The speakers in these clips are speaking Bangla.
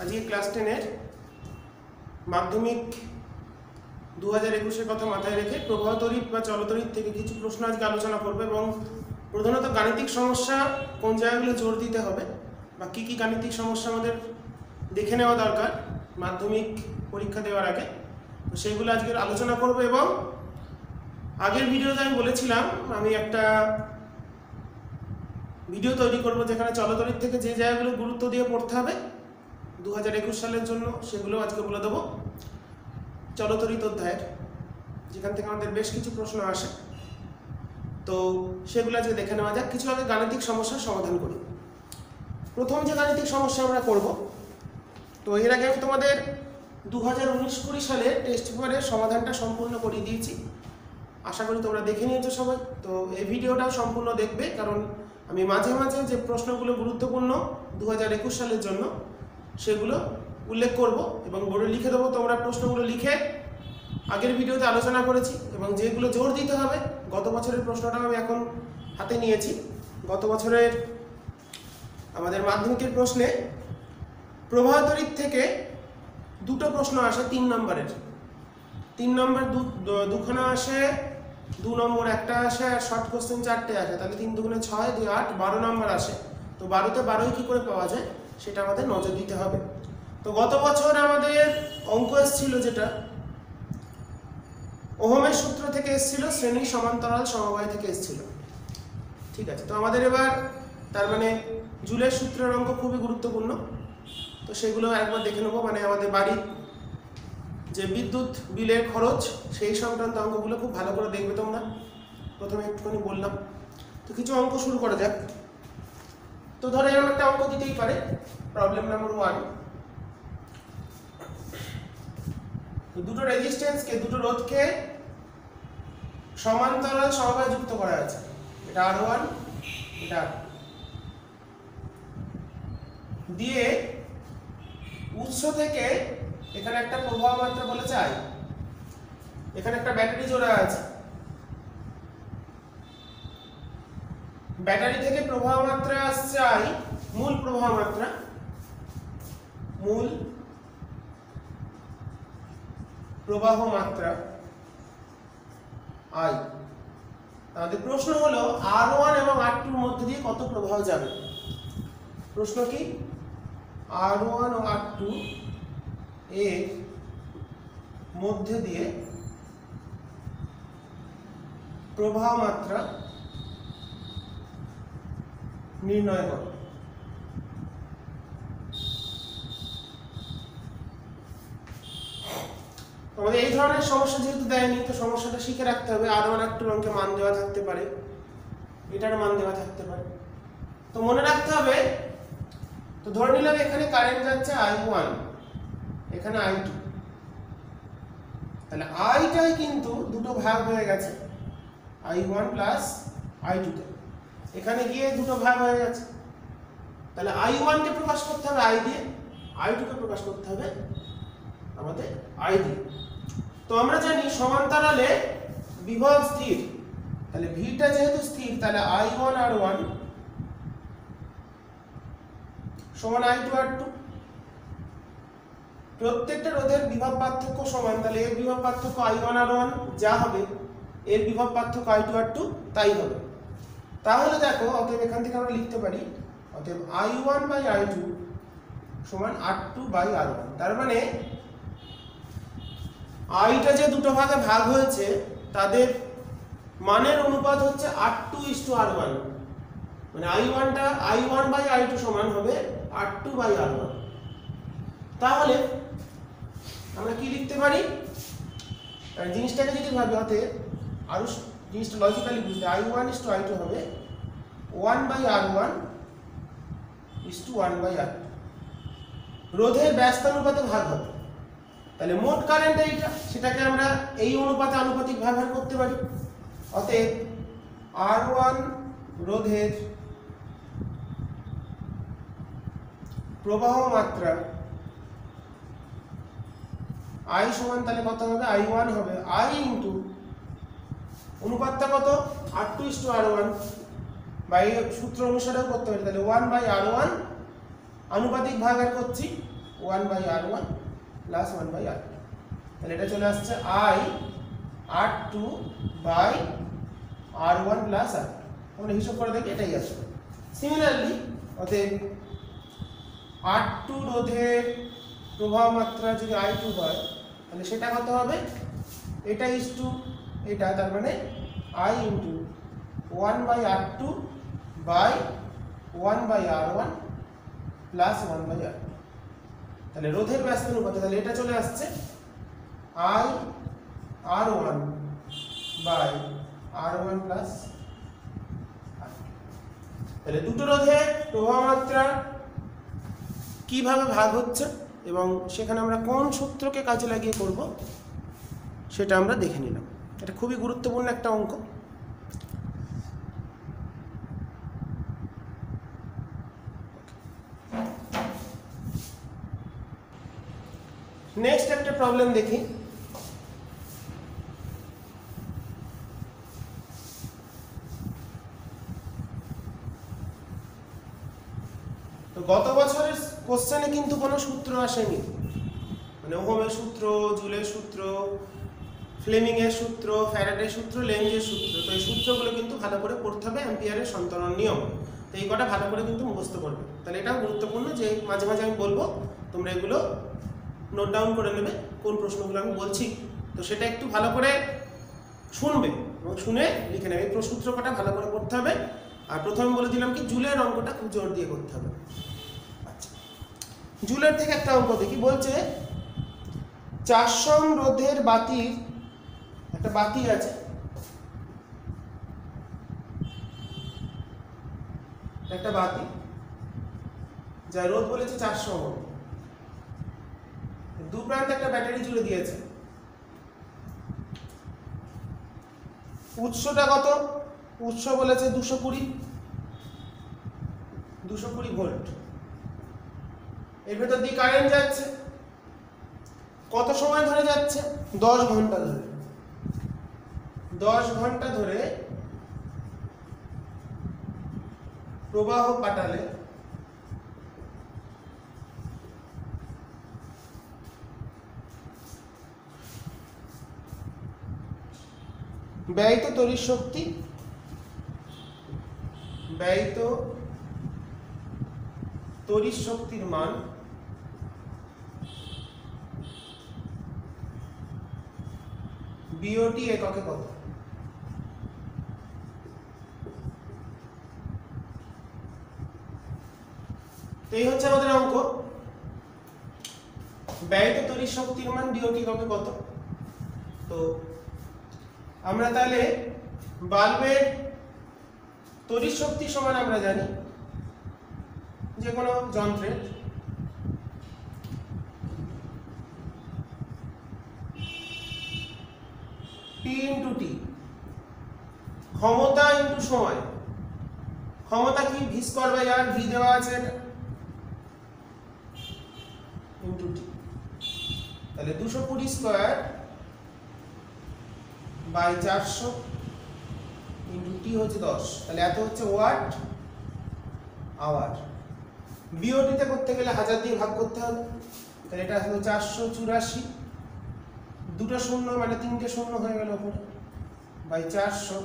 আজকে ক্লাস 10-এর মাধ্যমিক 2021-এর কথা মাথায় রেখে প্রবাহ তড়িৎ বা চলতড়িৎ থেকে কিছু প্রশ্ন আজকে আলোচনা করবে এবং প্রধানত গাণিতিক সমস্যা কোন জায়গাগুলো জোর দিতে হবে বা কী কী গাণিতিক সমস্যা আমাদের দেখে নেওয়া দরকার মাধ্যমিক পরীক্ষা দেওয়ার আগে, তো সেইগুলো আজকে আলোচনা করব। এবং আগের ভিডিওতে আমি বলেছিলাম আমি একটা ভিডিও তৈরি করব যেখানে চলতড়িৎ থেকে যে জায়গাগুলো গুরুত্ব দিয়ে পড়তে হবে 2021 সালের জন্য, সেগুলো আজকে বলে দেবো। চলতড়িৎ অধ্যায়ের যেখান থেকে আমাদের বেশ কিছু প্রশ্ন আসে, তো সেগুলো আজকে দেখে নেওয়া যাক। কিছু আগে গাণিতিক সমস্যার সমাধান করি। প্রথম যে গাণিতিক সমস্যা আমরা করব, তো এর আগে আমি তোমাদের 2019-20 সালের টেস্ট পেপারের সমাধানটা সম্পূর্ণ করিয়ে দিয়েছি, আশা করি তোমরা দেখে নিয়েছো সবাই। তো এই ভিডিওটাও সম্পূর্ণ দেখবে, কারণ আমি মাঝে মাঝে যে প্রশ্নগুলো গুরুত্বপূর্ণ 2021 সালের জন্য সেগুলো উল্লেখ করব এবং বোর্ডে লিখে দেবো। তোমরা প্রশ্নগুলো লিখে আগের ভিডিওতে আলোচনা করেছি এবং যেগুলো জোর দিতে হবে, গত বছরের প্রশ্নটাও আমি এখন হাতে নিয়েছি। গত বছরের আমাদের মাধ্যমিকের প্রশ্নে প্রবাহ তড়িৎ থেকে দুটো প্রশ্ন আসে 3 নম্বরের। 3 নম্বর দুখানা আসে, 2 নম্বর একটা আসে, আর শর্ট কোশ্চেন 4টে আসে। তাহলে 3 দুগুণে 6, 2 8, 12 নম্বর আসে। তো 12তে 12ই কী করে পাওয়া যায় সেটা আমাদের নজর দিতে হবে। তো গত বছর আমাদের অঙ্ক এসেছিল যেটা ওহমের সূত্র থেকে এসেছিল, শ্রেণী সমান্তরাল সমবায় থেকে এসেছিল। ঠিক আছে, তো আমাদের এবার তার মানে জুলের সূত্রের অঙ্ক খুবই গুরুত্বপূর্ণ, তো সেগুলো একবার দেখে নেবো। মানে আমাদের বাড়ির যে বিদ্যুৎ বিলের খরচ সেই সংক্রান্ত অঙ্কগুলো খুব ভালো করে দেখবে তোমরা। প্রথমে একটুখানি বললাম, তো কিছু অঙ্ক শুরু করা যাক। তো ধরো এরকম একটা অঙ্ক দিতেই পারে, প্রবলেম নাম্বার 1। তো দুটো রেজিস্ট্যান্সকে, দুটো রোধকে সমান্তরাল সমবায় যুক্ত করা আছে। এটা R1, এটা দিয়ে উৎস থেকে এখানে একটা প্রবাহ মাত্রা বলেছে I, এখানে একটা ব্যাটারি জোড়া আছে। ব্যাটারি থেকে প্রবাহ মাত্রা আসছে I, মূল প্রবাহ মাত্রা, মূল প্রবাহ মাত্রা I। আমাদের প্রশ্ন হলো R1 এবং R2 এর মধ্যে দিয়ে কত প্রবাহ যাবে। প্রশ্ন কি, R1 ও R2 এর মধ্যে দিয়ে প্রবাহ মাত্রা নির্ণয় করো। আমাদের এই ধরনের সমস্যা যেহেতু দেয়নি, তো সমস্যাটা শিখে রাখতে হবে। R1 R2 অঙ্কে মান দেওয়া থাকতে পারে, এটার মান দেওয়া থাকতে পারে, তো মনে রাখতে হবে। তো ধরে নিলাম এখানে কারেন্ট যাচ্ছে I1, এখানে I2, তাহলে আইটাই কিন্তু দুটো ভাগ হয়ে গেছে, I1 প্লাস I2 তে। এখানে গিয়ে দুটো ভাগ হয়ে গেছে, তাহলে I1 কে প্রকাশ করতে হবে I দিয়ে, I2 কে প্রকাশ করতে হবে আমাদের I দিয়ে। তো আমরা জানি সমান্তরালে বিভব স্থির, তাহলে ভিটা যেহেতু স্থির, তাহলে I1 R1 সমান I2 R2। প্রত্যেকটা রোধের বিভব পার্থক্য সমান, তাহলে এর বিভব পার্থক্য I1 R1 যা হবে, এর বিভব পার্থক্য I2 R2 তাই হবে। তাহলে দেখো, অতএব এখান থেকে আমরা লিখতে পারি, অতএব I1 বাই I2 সমান R2 বাই R1। তার মানে আইটা যে দুটো ভাগে ভাগ হয়েছে তাদের মানের অনুপাত হচ্ছে R2:R1, মানে I1 বাই I2 সমান হবে R2 বাই R1। তাহলে আমরা কি লিখতে পারি, জিনিসটাকে যদি ভাবি, অতএব আরো জিনিসটা লজিক্যালি বুঝতে, I1:I2 হবে 1/R1:1/R2। রোধের ব্যস্তানুপাতে ভাগ হবে, তাহলে মোট কারেন্ট এইটা, সেটাকে আমরা এই অনুপাতে আনুপাতিক ব্যবহার করতে পারি। অতএব R1 রোধের প্রবাহ মাত্রা I সমান, তাহলে কত হবে, I1 হবে I ইন্টু অনুপাতটা কত, R2:R1, বা এই সূত্র অনুসারেও করতে পারি, তাহলে 1/R1 আনুপাতিক ভাগ আর করছি 1/r1 প্লাস 1/r2, তাহলে এটা চলে আসছে I r2 by r1 plus r2। আমরা হিসাব করে দেখি এটাই আসবে। সিমিলারলি অতএব r2 রোধের প্রবাহ মাত্রা যদি I2 হয় তাহলে সেটা কত হবে, এটা ইজ টু এটা, তার মানে I into 1/r2 by 1/r1 plus 1/r2। তাহলে রোধের ব্যস্ত অনুপাত, তাহলে এটা চলে আসছে I r1 by r1 plus r2। তাহলে দুটো রোধের প্রবাহ মাত্রা কিভাবে ভাগ হচ্ছে এবং সেখানে আমরা কোন সূত্রকে কাজে লাগিয়ে করব সেটা আমরা দেখে নিলাম। এটা খুবই গুরুত্বপূর্ণ একটা অঙ্ক। নেক্সট একটা প্রবলেম দেখি। তো গত বছরের কোশ্চেনে কিন্তু কোনো সূত্র আসেনি, মানে ওহমের সূত্র, জুলের সূত্র, ফ্লেমিং এর সূত্র, ফ্যারাডের সূত্র, লেঞ্জের সূত্র। তো এই সূত্রগুলো কিন্তু ভালো করে পড়তে হবে, অ্যাম্পিয়ারের সন্তরণ নিয়ম। তো এই কটা ভালো করে কিন্তু মুখস্থ করবে। তাহলে এটাও গুরুত্বপূর্ণ যে মাঝে মাঝে আমি বলবো, তোমরা এগুলো নোট ডাউন করে নেবে কোন প্রশ্নগুলো আমি বলছি। তো সেটা একটু ভালো করে শুনবে এবং শুনে লিখে নেবে। এই সূত্র কটা ভালো করে পড়তে হবে। আর প্রথমে বলে দিলাম কি জুলের অঙ্কটা খুব জোর দিয়ে করতে হবে। আচ্ছা, জুলের থেকে একটা অঙ্ক দেখি। বলছে 400 ওহম রোধের বাতির একটা বাতি আছে, একটা বাতি যার রোধ বলেছে 400 ওহম, দু প্রান্তে একটা ব্যাটারি জুড়ে দিয়েছে। উৎসটা কত, উৎস বলেছে 220 ভোল্ট। এর ভেতর দিয়ে কারেন্ট যাচ্ছে, কত সময় ধরে যাচ্ছে, 10 ঘন্টা ধরে। 10 ঘন্টা ধরে প্রবাহ পাঠালে ব্যয়িত তড়িৎ শক্তি, ব্যয়িত তড়িৎ শক্তির মান বিওটি এককে কত। তো এই হচ্ছে আমাদের অঙ্ক, ব্যয়িত তড়িৎ শক্তির মান বিওটি এককে কত। তো আমরা তাহলে বাল্বের তড়িৎ শক্তি সমান আমরা জানি যে কোনো যন্ত্রের P ইন্টু টি, ক্ষমতা ইন্টু সময়। ক্ষমতা কি, V square by R, V দেওয়া আছে এটা, ইন্টু টি। তাহলে 220 স্কয়ার বাই 400 ইন্টু টি হচ্ছে 10। তাহলে এত হচ্ছে ওয়াট আওয়ার। বিওটিতে করতে গেলে 1000 দিয়ে ভাগ করতে হবে। তাহলে এটা হলো 484, দুটো শূন্য মানে তিনটে শূন্য হয়ে গেল ওপরে, বাই 400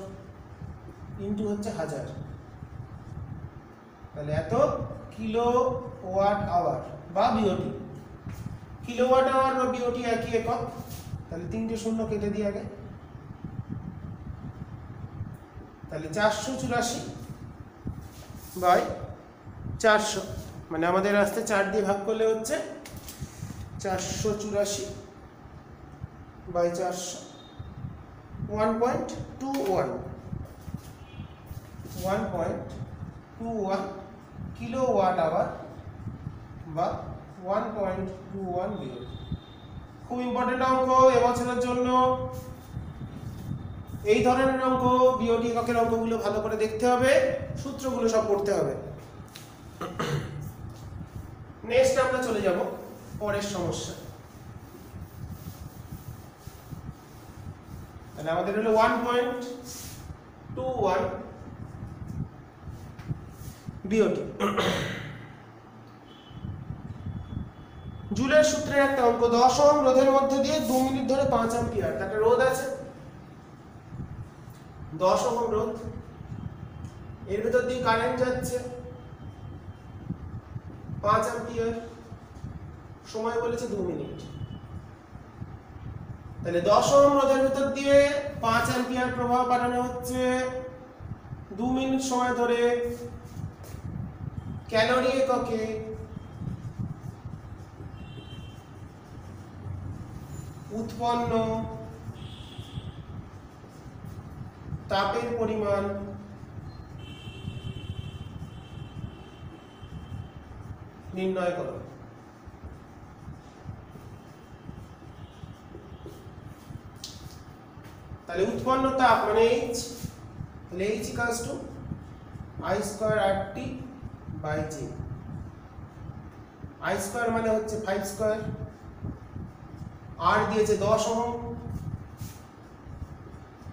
ইন্টু হচ্ছে 1000। তাহলে এত কিলো ওয়াট আওয়ার বা বিওটি। কিলোওয়াট আওয়ার বা বিওটি একই একক। তাহলে তিনটে শূন্য কেটে দিয়ে আগে, তাহলে 484 বাই 400, মানে আমাদের আসতে 4 দিয়ে ভাগ করলে হচ্ছে 484 বাই 400, 1.21 কিলোওয়াট আওয়ার বা 1.21 বিওটি। খুব ইম্পর্টেন্ট অঙ্ক এবছরের জন্য। এই ধরনের অঙ্ক, বিওটি এককের অঙ্কগুলো ভালো করে দেখতে হবে, সূত্রগুলো সব পড়তে হবে। নেক্সট আমরা চলে যাব পরের সমস্যা। তাহলে আমাদের হলো 1.21 বিওটি। জুলের সূত্রের একটা অঙ্ক, 10 ওহম রোধের মধ্যে দিয়ে 2 মিনিট ধরে 5 অ্যাম্পিয়ার একটা রোধ আছে, 10 ওহম রোধ, এর ভিতর দিয়ে কারেন্ট যাচ্ছে 5 অ্যাম্পিয়ার, সময় বলেছে 2 মিনিট। তাহলে 10 ওহম রোধের ভিতর দিয়ে 5 অ্যাম্পিয়ার প্রবাহ পাঠানো হচ্ছে 2 মিনিট সময় ধরে, ক্যালোরি এককে, উৎপন্ন তাপের পরিমাণ নির্ণয় করো। তাহলে উৎপন্ন তাপ মানে H, তাহলে H equals to I square RT by G। I square মানে হচ্ছে 5 স্কয়ার, R দিয়েছে 10 ওহম,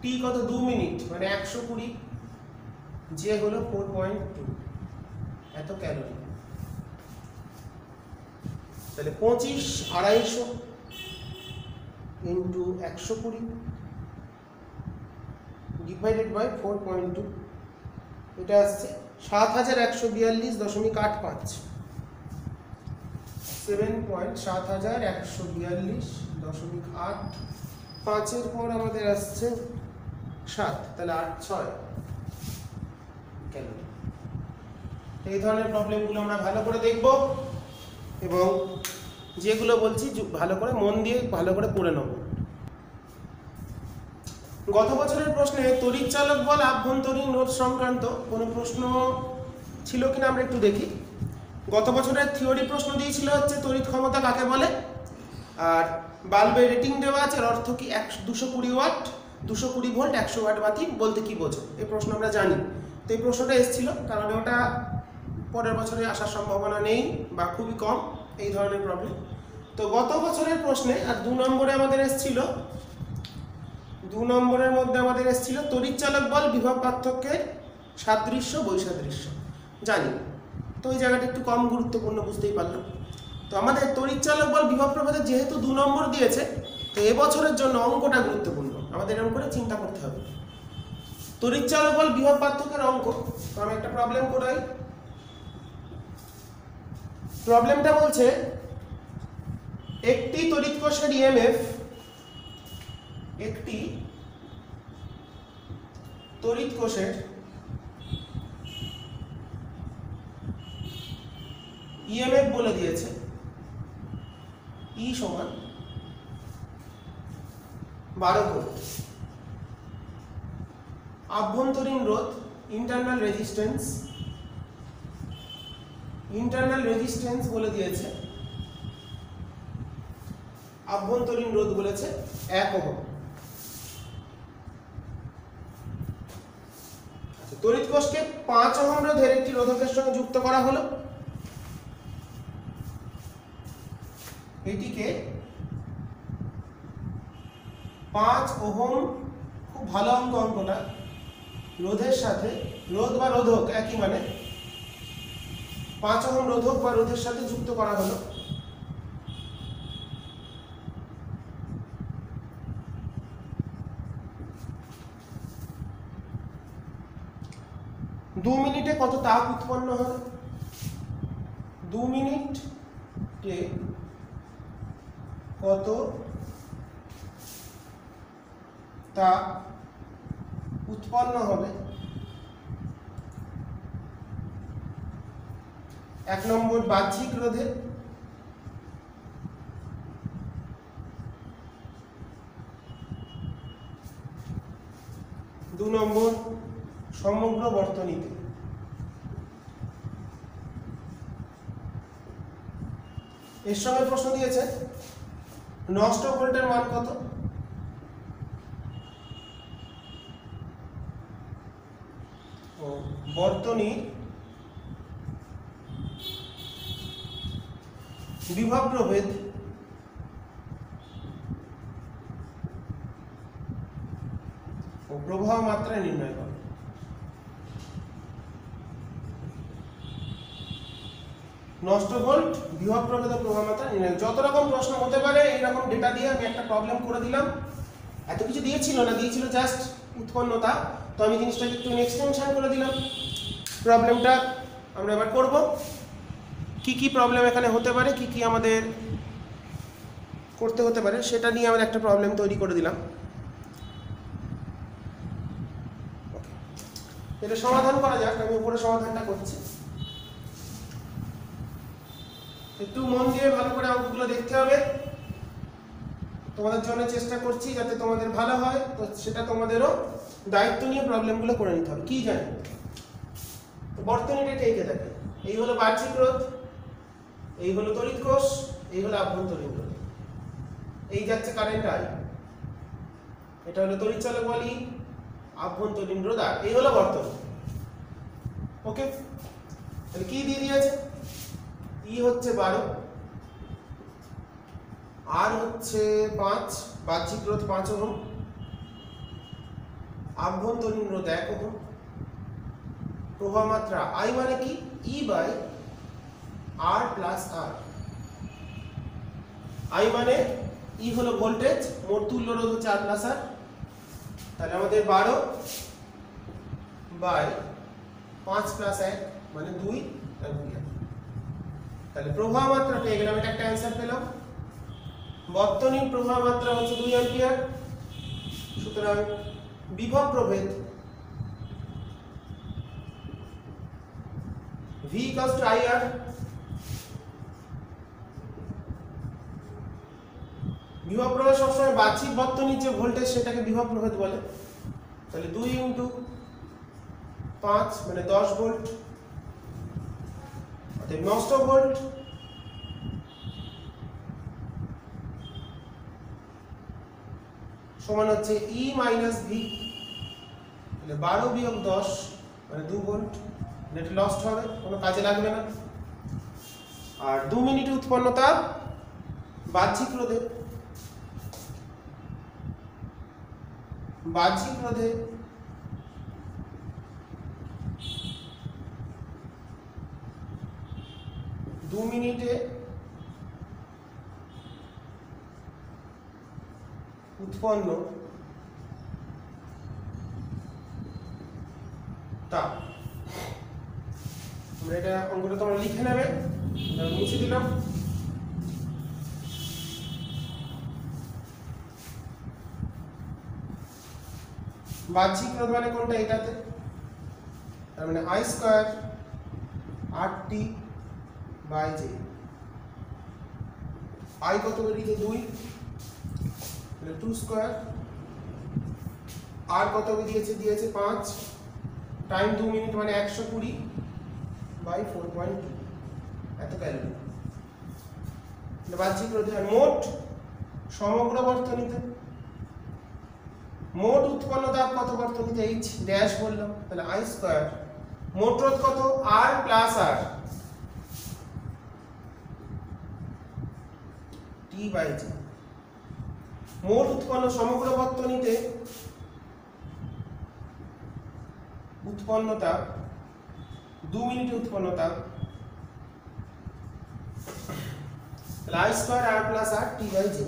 T কত 2 মিনিট মানে 120, J হলো 4.2, এত ক্যালোরি। তাহলে 25 250 ইনটু 120 ডিভাইডেড বাই 4.2, এটা আসছে 7142.85, 7142.85 এর পর আমাদের আসছে 7, তাহলে 8-6 ক্যালোরি। এই ধরনের প্রবলেমগুলো আমরা ভালো করে দেখব এবং যেগুলো বলছি ভালো করে মন দিয়ে ভালো করে পড়ে নেব। গত বছরের প্রশ্নে তড়িৎ চালক বল আভ্যন্তরীণ রোধ সংক্রান্ত কোনো প্রশ্ন ছিল কিনা আমরা একটু দেখি। গত বছরের থিওরি প্রশ্ন দিয়েছিল হচ্ছে তড়িৎ ক্ষমতা কাকে বলে, আর বাল্বের রেটিং দেওয়া আছে, এর অর্থ কি 220 ওয়াট, 220 ভোল্ট, 100 ওয়াট বাতি বলতে কি বোঝো, এই প্রশ্ন আমরা জানি। তো এই প্রশ্নটা এসেছিল, কারণ ওটা পরের বছরে আসার সম্ভাবনা নেই বা খুবই কম এই ধরনের প্রবলেম। তো গত বছরের প্রশ্নে আর 2 নম্বরে আমাদের এসেছিল, 2 নম্বরের মধ্যে আমাদের এসেছিল তড়িৎ চালক বল বিভব পার্থক্যের সাদৃশ্য বৈসাদৃশ্য, জানি। তো ওই জায়গাটা একটু কম গুরুত্বপূর্ণ, বুঝতেই পারলাম। তো আমাদের তড়িৎ চালক বল বিভব প্রভেদে যেহেতু 2 নম্বর দিয়েছে, তো এবছরের জন্য অঙ্কটা গুরুত্বপূর্ণ, আমাদের এরকম করে চিন্তা করতে হবে। তড়িৎ চালক বল বিভব পার্থক্যের অঙ্ক, তো আমি একটা প্রবলেম করাই। প্রবলেমটা বলছে একটি তড়িৎ কোষের ইএমএফ, একটি তড়িৎ কোষের ইএমএফ বলে দিয়েছে E সমান 12 ভোল্ট, আভ্যন্তরীণ রোধ ইন্টারনাল রেজিস্ট্যান্স বলে দিয়েছে, আভ্যন্তরীণ রোধ বলেছে 1 ওহম। তড়িৎ কোষকে 5 ওহম রোধের একটি রোধকের সঙ্গে যুক্ত করা হলো, এটিকে 5 ওহম, খুব ভালো অঙ্কটা, রোধের সাথে, রোধ বা রোধক একই মানে, 5 ওহম রোধক বা রোধের সাথে যুক্ত করা হলো। দু মিনিটে কত তাপ উৎপন্ন হবে, 2 মিনিটে কত তাপ উৎপন্ন হবে, 1 নম্বর বাহ্যিক রোধে, 2 নম্বর সমগ্র বর্তনীতে। এর সঙ্গে প্রশ্ন দিয়েছে নষ্ট ভোল্টের মান কত, ও বর্তনীর বিভব প্রভেদ ও প্রবাহ মাত্রা নির্ণয় করো। নষ্ট ভোল্ট বিভব প্রভেদ প্রবাহ মাত্রা নির্ণয়। যত রকম প্রশ্ন হতে পারে এইরকম ডেটা দিয়ে আমি একটা প্রবলেম করে দিলাম। এত কিছু দিয়েছিল না, দিয়েছিল জাস্ট উৎপন্নতা, তো আমি জিনিসটাকে একটু এক্সটেনশন করে দিলাম। প্রবলেমটা আমরা এবার করব, কি কি প্রবলেম এখানে হতে পারে, কি কি আমাদের করতে হতে পারে সেটা নিয়ে আমরা একটা প্রবলেম তৈরি করে দিলাম। এটা সমাধান করা যাক, আমি উপরে সমাধানটা করছি। একটু মন দিয়ে ভালো করে অঙ্কগুলো দেখতে হবে, তোমাদের জন্য চেষ্টা করছি যাতে তোমাদের ভালো হয়, তো সেটা তোমাদেরও দায়িত্ব নিয়ে প্রবলেমগুলো করে নিতে হবে। কি জানি বর্তনীটা টেকে থাকে, এই হলো বাহ্যিক রোধ, এই হলো তড়িৎ কোষ, এই হলো আভ্যন্তরীণ রোধ, এই যাচ্ছে কারেন্ট আই, এটা হলো তড়িৎ চালক বল ই, আভ্যন্তরীণ রোধ আর, এই হলো বর্তনী। ওকে, তাহলে কি দিয়ে দিয়েছে, ই হচ্ছে 12, আর হচ্ছে 5, বাহ্যিক রোধ 5 ওহম, আভ্যন্তরীণ রোধ 1 ওহম, প্রবাহ মাত্রা আই মানে কি E by R plus R. I মানে ই হলো ভোল্টেজ, মোট তুল্য রোধ হচ্ছে আর প্লাস আর, তাহলে আমাদের 12 বাই 5 প্লাস 1 মানে 2 অ্যাম্পিয়ার। তাহলে প্রবাহ মাত্রা পেয়ে গেলাম, এটা একটা অ্যান্সার পেলাম। বর্তনীর প্রবাহ মাত্রা হচ্ছে 2 অ্যাম্পিয়ার, সুতরাং বিভব প্রভেদ V equals to IR, বিভব প্রভেদ সবসময় বাহ্যিক বর্তনীর যে ভোল্টেজ সেটাকে বিভব প্রভেদ বলে। তাহলে 2 ইন্টু 5 মানে 10 ভোল্ট, অর্থাৎ নষ্ট ভোল্ট সমান হচ্ছে E মাইনাস V, তাহলে 12 বিয়োগ 10 মানে 2 ভোল্ট, এটা লস্ট হবে, কোনো কাজে লাগবে না। আর 2 মিনিটে উৎপন্ন তাপ বাহ্যিক রোধে, বাহ্যিক রোধে 2 মিনিটে উৎপন্ন তাপ, আমরা এটা অঙ্কটা তোমরা লিখে নেবে, মুছে দিলাম। বাহ্যিক রোধ মানে কোনটা, এটাতে, তার মানে I square RT by J। I কত বেরিয়েছে 2, তাহলে 2 স্কয়ার, R কত দিয়েছে 5, টাইম 2 মিনিট মানে 120 বাই 4.2 এত ক্যালোরি। বাহ্যিক রোধ আর মোট সমগ্র বর্তনীতে মোট উৎপন্ন তাপ কত বর্তনীতে, H ড্যাশ বললাম, তাহলে I স্কয়ার, মোট রোধ কত R plus R T by J। মোট উৎপন্ন সমগ্র বর্তনীতে উৎপন্ন তাপ 2 মিনিটে উৎপন্ন তাপ, তাহলে I square R plus R T by J।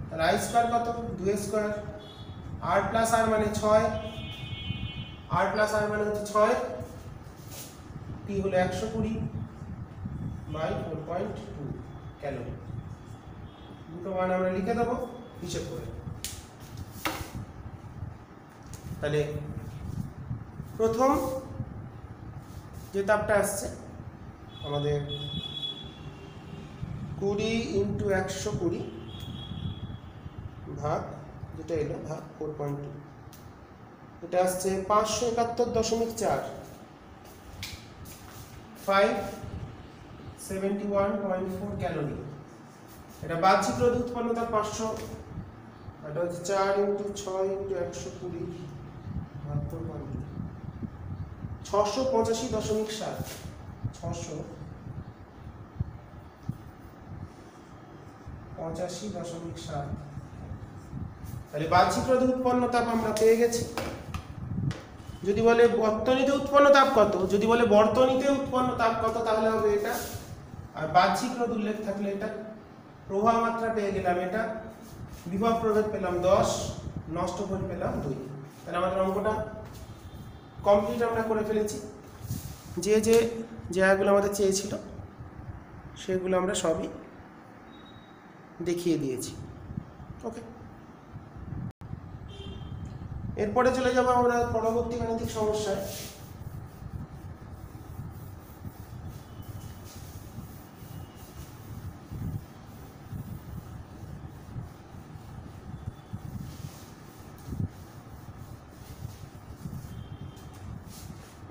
তাহলে I স্কয়ার কত 2 স্কয়ার, R প্লাস R মানে 6, R প্লাস R মানে হচ্ছে 6, T হলো 120 বাই 4.2 ক্যালোরি। দুটো মান আমরা লিখে দেবো হিসেব করে। তাহলে প্রথম যে তাপটা আসছে আমাদের 20 ইন্টু 120 ভাগ যেটা এলো ভাগ 4.2, এটা আসছে 571.4, 571.4 ক্যালোরি। এটা বাহ্যিক রোধে উৎপন্ন তাপ 500, এটা হচ্ছে 4 ইন্টু 6 ইন্টু 120 ভাগ 4.2, 685.7, 685.7। তাহলে বাহ্যিক রোধে উৎপন্ন তাপ আমরা পেয়ে গেছি। যদি বলে বর্তনীতে উৎপন্ন তাপ কত, যদি বলে বর্তনীতে উৎপন্ন তাপ কত, তাহলে হবে এটা আর বাহ্যিক রোধ উল্লেখ থাকলে এটা, প্রবাহ মাত্রা পেয়ে গেলাম এটা, বিভব প্রভেদ পেলাম 10, নষ্ট ভোল্ট পেলাম 2। তাহলে আমাদের অঙ্কটা কমপ্লিট আমরা করে ফেলেছি। যে যে জায়গাগুলো আমাদের চেয়েছিল সেগুলো আমরা সবই দেখিয়ে দিয়েছি। ওকে, এরপরে চলে যাব আমরা পরবর্তী গাণিতিক সমস্যায়।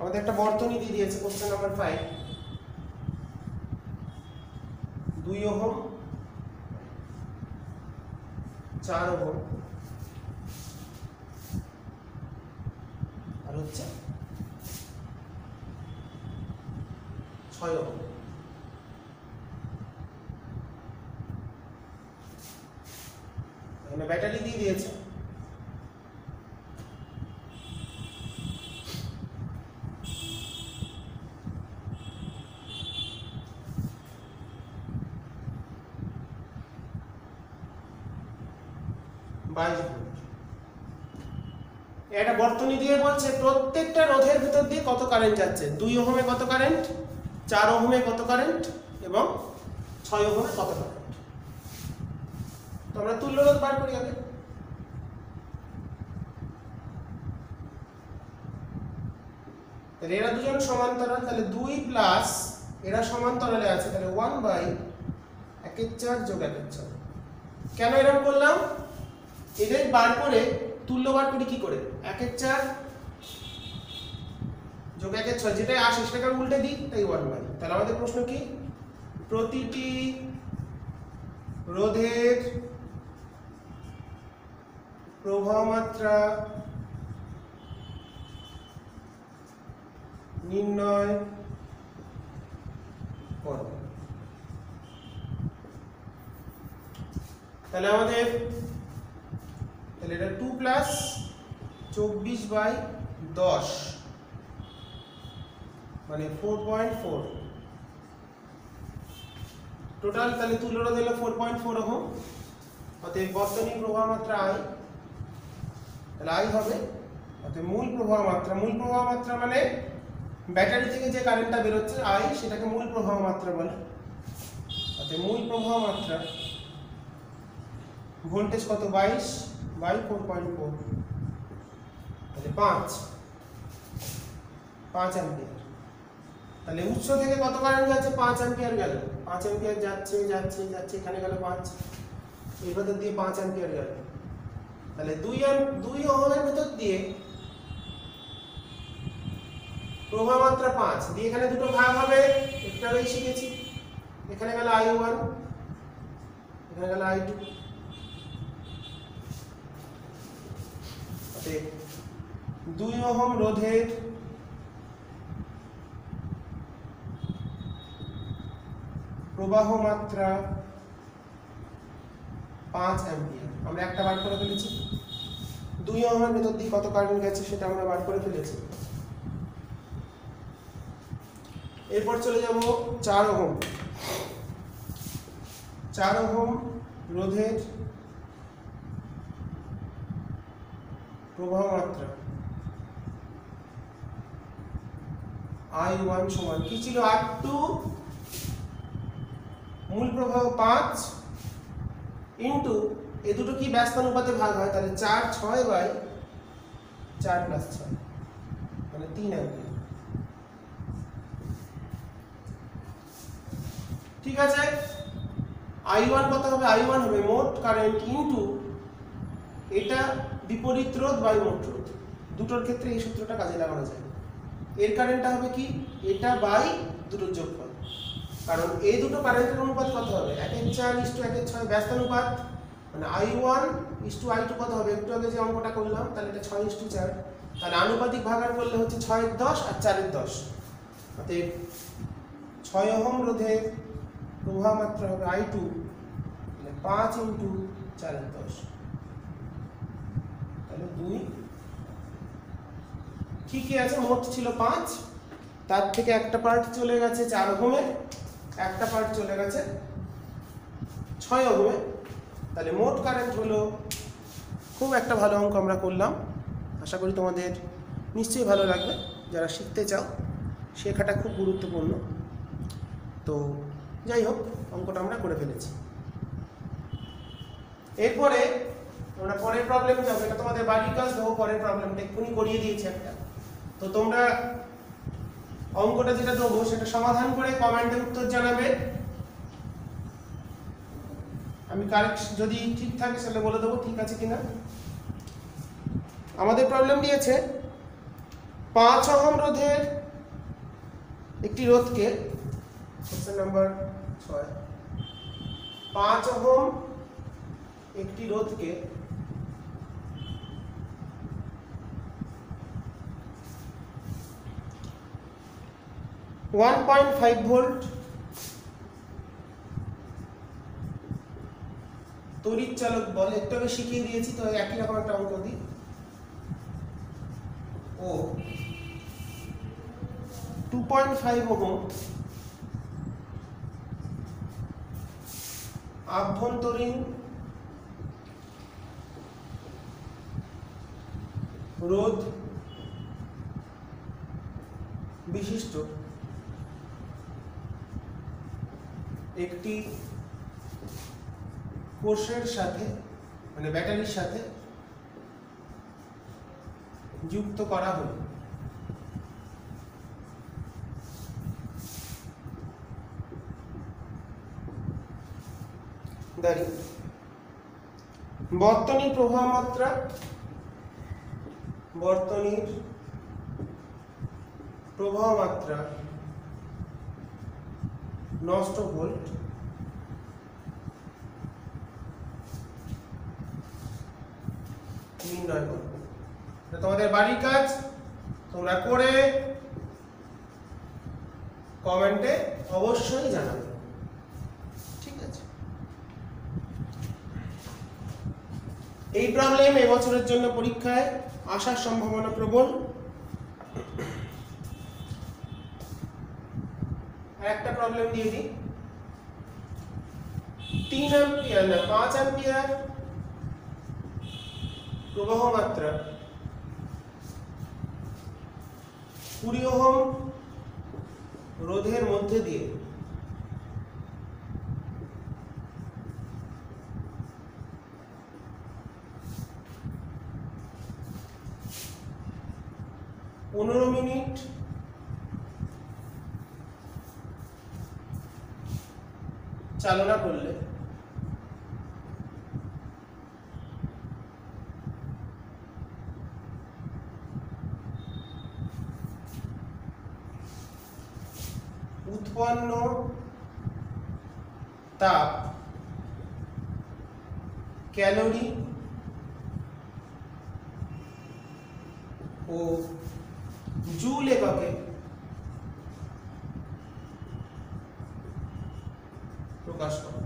আমাদের একটা বর্তনী দিয়ে দিয়েছে কোশ্চেন নাম্বার 5, 2 ওহম, 4 ওহম আর হচ্ছে 6 ওহম। এখানে ব্যাটারি দিয়ে দিয়েছে। এটা বর্তনী দিয়ে বলছে প্রত্যেকটা রোধের ভিতর দিয়ে কত কারেন্ট যাচ্ছে। 2 ওহমে কত কারেন্ট, 4 ওহমে কত কারেন্ট এবং 6 ওহমে কত কারেন্ট। তো আমরা তুল্য রোধ বার করি আগে। তাহলে এরা দুজন সমান্তরাল, তাহলে 2 প্লাস এরা সমান্তরালে আছে, তাহলে 1/1/4 যোগ 1/4। কেন এরকম করলাম? এদের বার করে তুল্য বার করি কি করে? 1/4 যোগ 1/6, যেটাই আসে সেটাকে উল্টে দিই, তাই 1/। তাহলে আমাদের প্রশ্ন কি? প্রতিটি রোধের প্রবাহ মাত্রা নির্ণয় করো। তাহলে আমাদের এটা 2 প্লাস 24/10 মানে 4.4 টোটাল। তাহলে তুল্য রোধ হলো 4.4 ওহম। অতএব বর্তনী প্রবাহ মাত্রা I, তাহলে I হবে অতএব মূল প্রবাহ মাত্রা। মূল প্রবাহ মাত্রা মানে ব্যাটারি থেকে যে কারেন্টটা বের হচ্ছে I, সেটাকে মূল প্রবাহ মাত্রা বলে। অতএব মূল প্রবাহ মাত্রা ভোল্টেজ কত? 22/4.4, তাহলে 5 অ্যাম্পিয়ার। তাহলে উৎস থেকে কত কারেন্ট যাচ্ছে? 5 অ্যাম্পিয়ার গেল। 5 অ্যাম্পিয়ার যাচ্ছে যাচ্ছে যাচ্ছে, এখানে গেল 5, এর ভেতর দিয়ে 5 অ্যাম্পিয়ার গেল। তাহলে 2 ওহমের ভেতর দিয়ে প্রবাহ মাত্রা 5 দিয়ে এখানে দুটো ভাগ হবে, একটা আগেই শিখেছি। এখানে গেল I1, এখানে গেল I2। 2 ওহম রোধের প্রবাহ মাত্রা 5 অ্যাম্পিয়ার। আমরা একটা বার করে ফেলেছি। 2 ওহমের ভেতর দিয়ে কত কারেন্ট গেছে সেটা আমরা বার করে ফেলেছি। এরপর চলে যাব 4 ওহম। 4 ওহম রোধের প্রবাহ মাত্রা I1 সমান কি ছিল? R2 মূল প্রবাহ 5 ইনটু এই দুটো কি ব্যস্তানুপাতে ভাগ হয়, তাহলে 4/6 + 6 মানে 3 অ্যাম্পিয়ার। ঠিক আছে, I1 কত হবে? I1 হবে মোট কারেন্ট ইনটু এটা বিপরীত রোধ বাই মোট রোধ। দুটোর ক্ষেত্রে এই সূত্রটা কাজে লাগানো যায়। এর কারেন্টটা হবে কি? এটা বাই দুটোর যোগফল। কারণ এই দুটো কারেন্টের অনুপাত কত হবে? 1/4 = 1/6 ব্যস্তানুপাত, মানে I1 = I2 কত হবে? একটু আগে যে অঙ্কটা করলাম, তাহলে এটা 6:4। তাহলে আনুপাতিক ভাগার করলে হচ্ছে 6/10 আর 4/10। অতএব 6 ওহম রোধের প্রবাহ মাত্রা হবে I2, তাহলে 5 × 4/10, তাহলে 2। ঠিকই আছে, মোট ছিল 5, তার থেকে একটা পার্ট চলে গেছে 4 ওহমে, একটা পার্ট চলে গেছে 6 ওহমে, তাহলে মোট কারেন্ট হলো, খুব একটা ভালো অঙ্ক আমরা করলাম। আশা করি তোমাদের নিশ্চয়ই ভালো লাগবে। যারা শিখতে চাও, শেখাটা খুব গুরুত্বপূর্ণ। তো যাই হোক, অঙ্কটা আমরা করে ফেলেছি। এরপরে আমরা পরের প্রবলেমে যাবো। এটা তোমাদের বাড়ির কাজ দেবো, পরের প্রবলেমটা এক্ষুনি করিয়ে দিয়েছি একটা। তো তোমরা অঙ্কটা যেটা দেবো সেটা সমাধান করে কমেন্টে উত্তর জানাবে। আমি কারেক্ট যদি ঠিক থাকে সেটা বলে দেবো ঠিক আছে কিনা। আমাদের প্রবলেম দিয়েছে 5 ওহম রোধের একটি রোধকে, কোশ্চেন নাম্বার 6, 5 ওহম একটি রোধকে 1.5 ভোল্ট তড়িৎ চালক বলে, একটু আগে শিখিয়ে দিয়েছি, তো একই রকম একটা অঙ্ক দিই। ও 2.5 ওহম আভ্যন্তরীণ রোধ বিশিষ্ট একটি কোষের সাথে, মানে ব্যাটারির সাথে যুক্ত করা হলো। বর্তনীর প্রবাহ মাত্রা, বর্তনীর প্রবাহ মাত্রা নষ্ট ভোল্ট নির্ণয় করো। তোমাদের বাড়ির কাজ তোমরা করে কমেন্টে অবশ্যই জানাবে, ঠিক আছে? এই প্রবলেম এবছরের জন্য পরীক্ষায় আসার সম্ভাবনা প্রবল। একটা প্রবলেম দিয়ে দিই। 3 অ্যাম্পিয়ার না 5 অ্যাম্পিয়ার প্রবাহ মাত্রা 20 ওহম রোধের মধ্যে দিয়ে পনেরো মিনিট চালনা করলে উৎপন্ন তাপ ক্যালোরি ও জুল এককে প্রকাশ করে।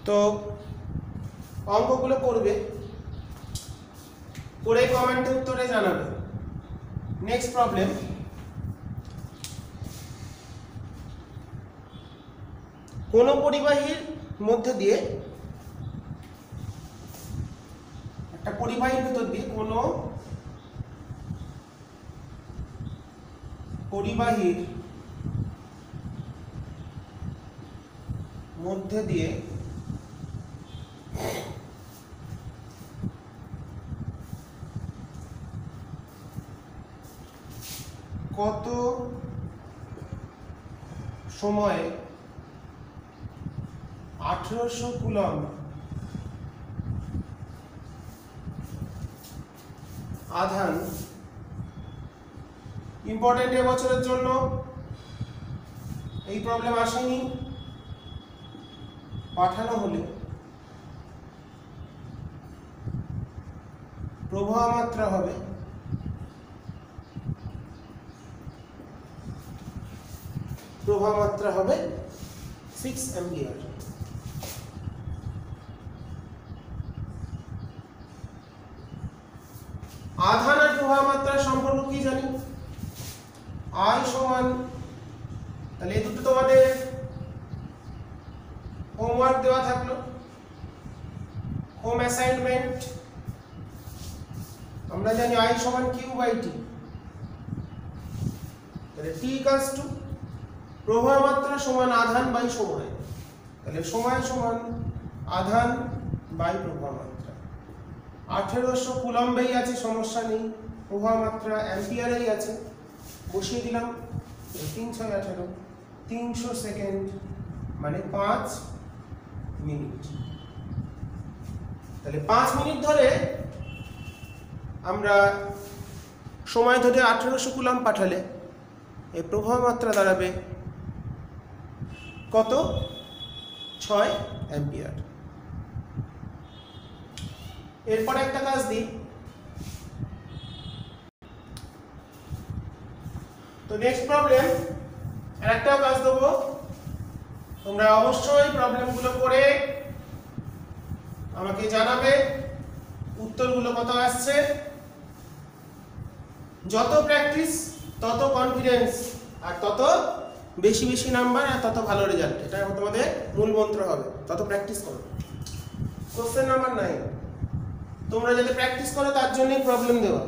তো অঙ্কগুলো করবে, করে কমেন্টে উত্তরে জানাবে। নেক্সট প্রবলেম, কোন পরিবাহীর মধ্যে দিয়ে, একটা পরিবাহীর ভিতর দিয়ে কোন পরিবাহীর মধ্যে দিয়ে কত সময়ে 1800 কুলম্ব আধান, ইম্পর্টেন্ট এবছরের জন্য, এই প্রবলেম আসেনি, পাঠানো হলে প্রবাহ মাত্রা হবে 6 অ্যাম্পিয়ার। আধান আর প্রবাহ মাত্রার সম্পর্ক কি জানি, I সমান, তাহলে এই দুটো তোমাদের হোমওয়ার্ক দেওয়া থাকলো, হোম অ্যাসাইনমেন্ট। আমরা জানি I সমান Q/T, তাহলে T ইকুয়ালস টু প্রবাহ মাত্রা সমান আধান বাই সময়, তাহলে সময় সমান আধান বাই প্রবাহ মাত্রা। 1800 কুলম্বেই আছে, সমস্যা নেই, প্রবাহ মাত্রা অ্যাম্পিয়ারেই আছে, বসিয়ে দিলাম। 318 300 সেকেন্ড মানে 5 মিনিট। তাহলে 5 মিনিট ধরে আমরা সময় ধরে 1800 কুলম্ব পাঠালে এই প্রবাহ মাত্রা দাঁড়াবে কত? 6 অ্যাম্পিয়ার। এরপরে একটা কাজ দিই, তো নেক্সট প্রবলেম আর একটাও কাজ দেবো, তোমরা অবশ্যই প্রবলেমগুলো করে আমাকে জানাবে উত্তরগুলো কত আসছে। যত প্র্যাকটিস তত কনফিডেন্স, আর তত বেশি বেশি নাম্বার, আর তত ভালো রেজাল্ট, এটা তোমাদের মূল মন্ত্র হবে। তত প্র্যাকটিস করো। কোশ্চেন নাম্বার 9, তোমরা যাতে প্র্যাকটিস করো তার জন্যই প্রবলেম দেওয়া।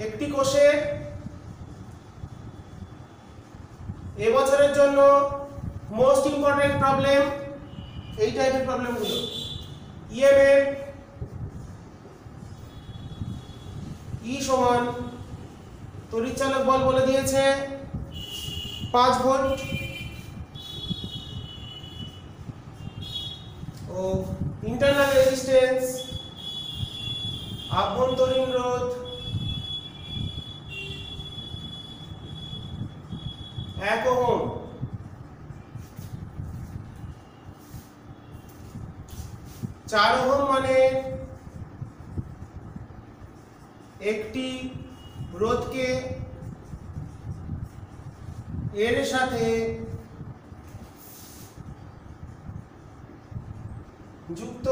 একটি কোষের এবছরের জন্য মোস্ট ইম্পর্টেন্ট প্রবলেম এই টাইপের প্রবলেমগুলো। ইএমএফ ই সমান তড়িৎচালক বল বলে দিয়েছে 5 ভোল্ট, ও ইন্টারনাল রেজিস্ট্যান্স আভ্যন্তরীণ রোধ 1 ওহম। চার ওহম মানে একটি রোধকে এর সাথে যুক্ত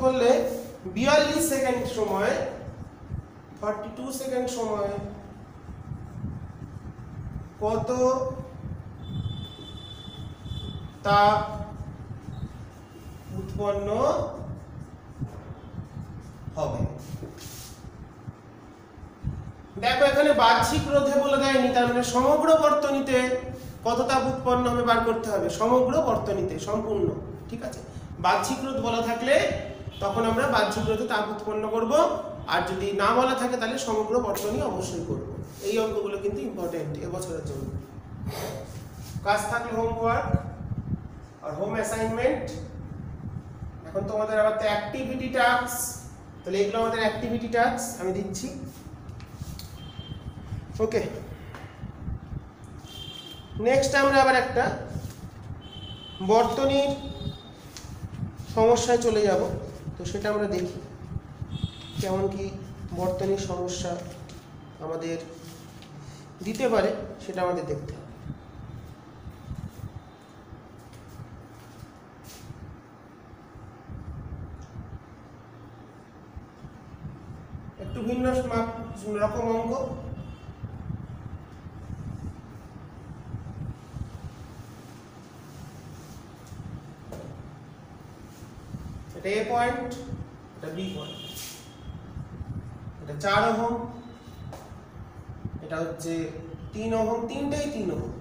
করলে 42 সেকেন্ড সময় 42 সেকেন্ড সময় কত তাপ উৎপন্ন হবে। দেখো এখানে বাহ্যিক রোধে বলে দেয়নি, তার মানে সমগ্র বর্তনীতে কত তাপ উৎপন্ন হবে বার করতে হবে, সমগ্র বর্তনীতে সম্পূর্ণ, ঠিক আছে। বাহ্যিক রোধ বলা থাকলে তখন আমরা বাহ্যিক রোধে তাপ উৎপন্ন করব, আর যদি না বলা থাকে তাহলে সমগ্র বর্তনী অবশ্যই করব। এই অঙ্কগুলো কিন্তু ইম্পর্টেন্ট এবছরের জন্য। কাজ থাকলে হোমওয়ার্ক আর হোম অ্যাসাইনমেন্ট। এখন তোমাদের আবার তো অ্যাক্টিভিটি টাস্ক, তাহলে এগুলো আমাদের অ্যাক্টিভিটি টাস্ক আমি দিচ্ছি। ওকে, নেক্সট আমরা আবার একটা বর্তনীর সমস্যায় চলে যাব, তো সেটা আমরা দেখি কেমন কি বর্তনীর সমস্যা আমাদের দিতে পারে, সেটা আমাদের দেখতে হবে। একটু ভিন্ন রকম অঙ্ক। এটা এ পয়েন্ট, এটা বি পয়েন্ট, এটা 4 ওহম, এটা হচ্ছে 3 ওহম, তিনটেই 3 ওহম।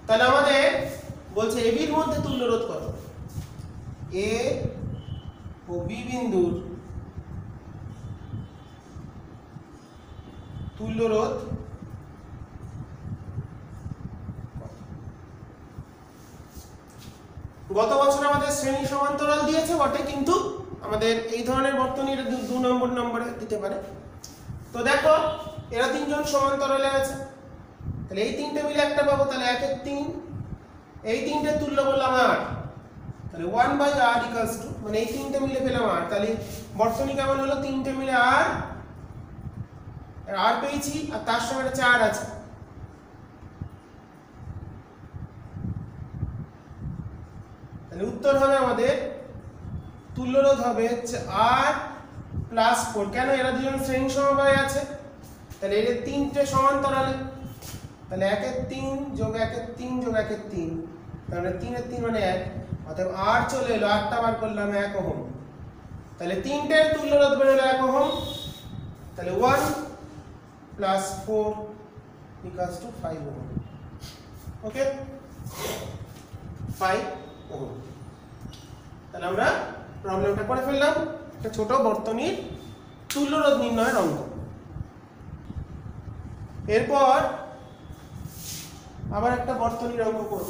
তাহলে আমাদের বলছে এ বির মধ্যে তুল্য রোধ কত। এ ও বি বিন্দুর তুল্য রোধ গত বছর আমাদের শ্রেণী সমান্তরাল দিয়েছে বটে, কিন্তু আমাদের এই ধরনের বর্তনীর 2 নম্বরে দিতে পারে। তো দেখো এরা তিনজন সমান্তরালে আছে, তাহলে এই তিনটে মিলে একটা পাবো, তাহলে 1 এর 3, এই তিনটে তুল্য বললাম 8, তাহলে 1/r ইকুয়ালস টু, মানে এই তিনটে মিলে পেলাম 8, তাহলে বর্তনী কেমন হলো, তিনটে মিলে r পেয়েছি, আর তার সঙ্গে একটা 4 আছে, তাহলে উত্তর হবে আমাদের তুল্য রোধ হবে হচ্ছে R প্লাস 4। কেন? এরা দুজন শ্রেণী সমবায়ে আছে, তাহলে এর তিনটে সমান্তরালে, তাহলে 1 এর 3 যোগ 1 এর 3 যোগ 1 এর 3, তাহলে 3 এর 3 মানে 1, অতএব R চলে এলো, Rটা বার করলাম 1 ওহম, তাহলে তিনটের তুল্য রোধ বেরোলো 1 ওহম, তাহলে 1 plus 4 equals to 5 ohm. Okay, 5 ohm. তাহলে আমরা প্রবলেমটা করে ফেললাম, একটা ছোট বর্তনীর তুল্য রোধ নির্ণয়ের অঙ্ক। এরপর আবার একটা বর্তনীর অঙ্ক করব।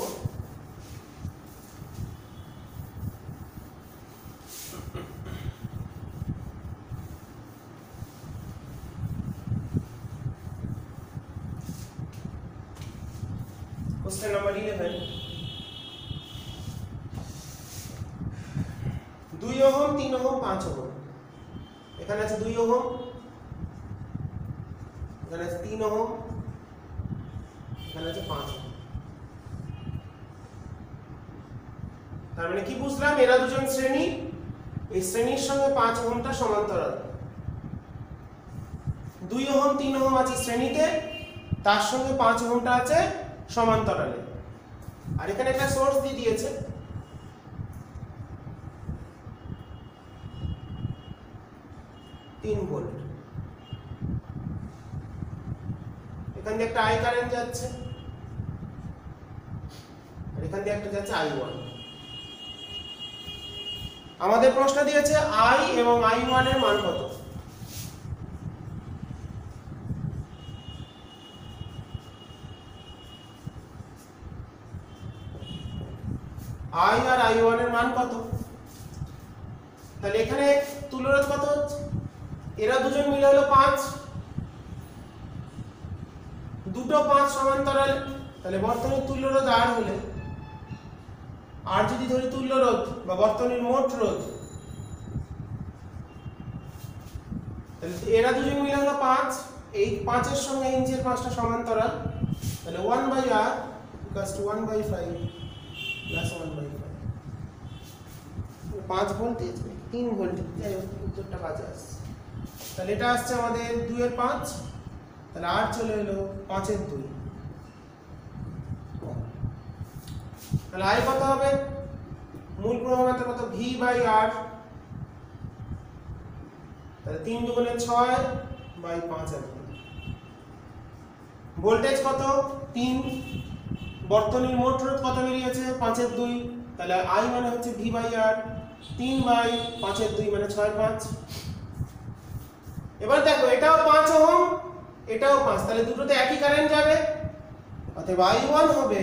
Question number 11, 2 ohm, 3 ohm, 5 ohm. এখানে আছে 2 ওহম, এখানে আছে 3 ওহম, এখানে আছে 5 ওহম। তার মানে কি বুঝলাম? এরা দুজন শ্রেণী, এই শ্রেণীর সঙ্গে 5 ওহমটা সমান্তরাল। 2 ওহম 3 ওহম আছে শ্রেণীতে, তার সঙ্গে 5 ওহমটা আছে সমান্তরালে। আর এখানে একটা সোর্স দিয়ে দিয়েছে, ভোল্ট। এখান দিয়ে একটা আই কারেন্ট যাচ্ছে, আর এখান দিয়ে একটা যাচ্ছে I1। আমাদের প্রশ্ন দিয়েছে I এবং I1 এর মান কত। I আর I1 এর মান কত? তাহলে এখানে তুল্য রোধ কত হচ্ছে? এরা দুজন মিলে হলো 5, দুটো 5 সমান্তরাল, তাহলে বর্তনীর তুল্য রোধ R হলে, আর যদি ধরি তুল্য রোধ বা বর্তনীর মোট রোধ, তাহলে এরা দুজন মিলে হলো 5, এই 5 এর সঙ্গে এই নিচের 5টা সমান্তরাল, তাহলে 1/R equals to 1/5 plus 1/5। 5 voltage 3 voltage, যাই হোক উত্তরটা বাজে আসছে। তাহলে এটা আসছে আমাদের 2 এর 5, তাহলে R চলে এলো 5 এর 2। তাহলে I কত হবে? মূল প্রবাহ মাত্রা কত? V/R, তাহলে 3 দুগুণে 6/5 অ্যাম্পিয়ার। ভোল্টেজ কত? 3। বর্তনীর মোট রোধ কত বেরিয়েছে? 5 এর 2, তাহলে I মানে হচ্ছে V/R, 3/5 এর 2 মানে 6/5। এবার দেখো এটাও 5 ওহম, এটাও 5, তাহলে দুটোতে একই কারেন্ট যাবে, অতএব I1 হবে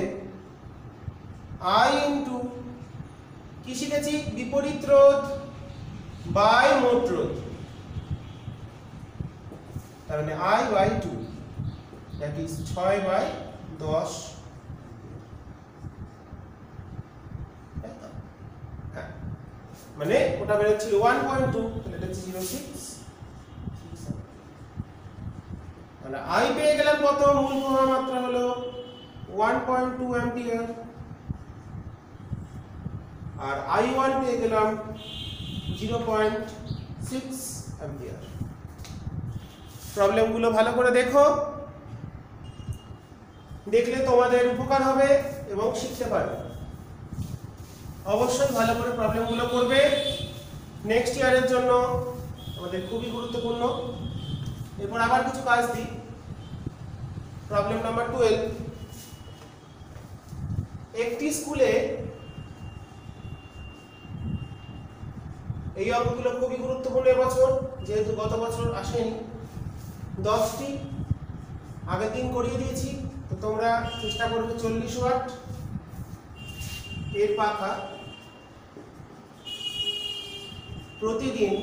I ইনটু কি শিখেছি? বিপরীত রোধ বাই মোট রোধ, তার মানে I/2, দ্যাট ইজ 6/10। মানে ওটা বেরোচ্ছিল 1.2, তাহলে এটা হচ্ছে 0.6। মানে I পেয়ে গেলাম কত? মূল প্রবাহ মাত্রা হলো 1.2 অ্যাম্পিয়ার, আর I1 পেয়ে গেলাম 0.6 অ্যাম্পিয়ার। প্রবলেমগুলো ভালো করে দেখো, দেখলে তোমাদের উপকার হবে এবং শিখতে পারবে। অবশ্যই ভালো করে প্রবলেমগুলো করবে, নেক্সট ইয়ারের জন্য আমাদের খুবই গুরুত্বপূর্ণ। এরপর আবার কিছু কাজ দিই। প্রবলেম নাম্বার 12, একটি স্কুলে, এই অঙ্কগুলো খুবই গুরুত্বপূর্ণ এবছর, যেহেতু গত বছর আসেনি। 10টি আগের দিন করিয়ে দিয়েছি, তো তোমরা চেষ্টা করবে 40 ওয়াট এর পাখা প্রতিদিন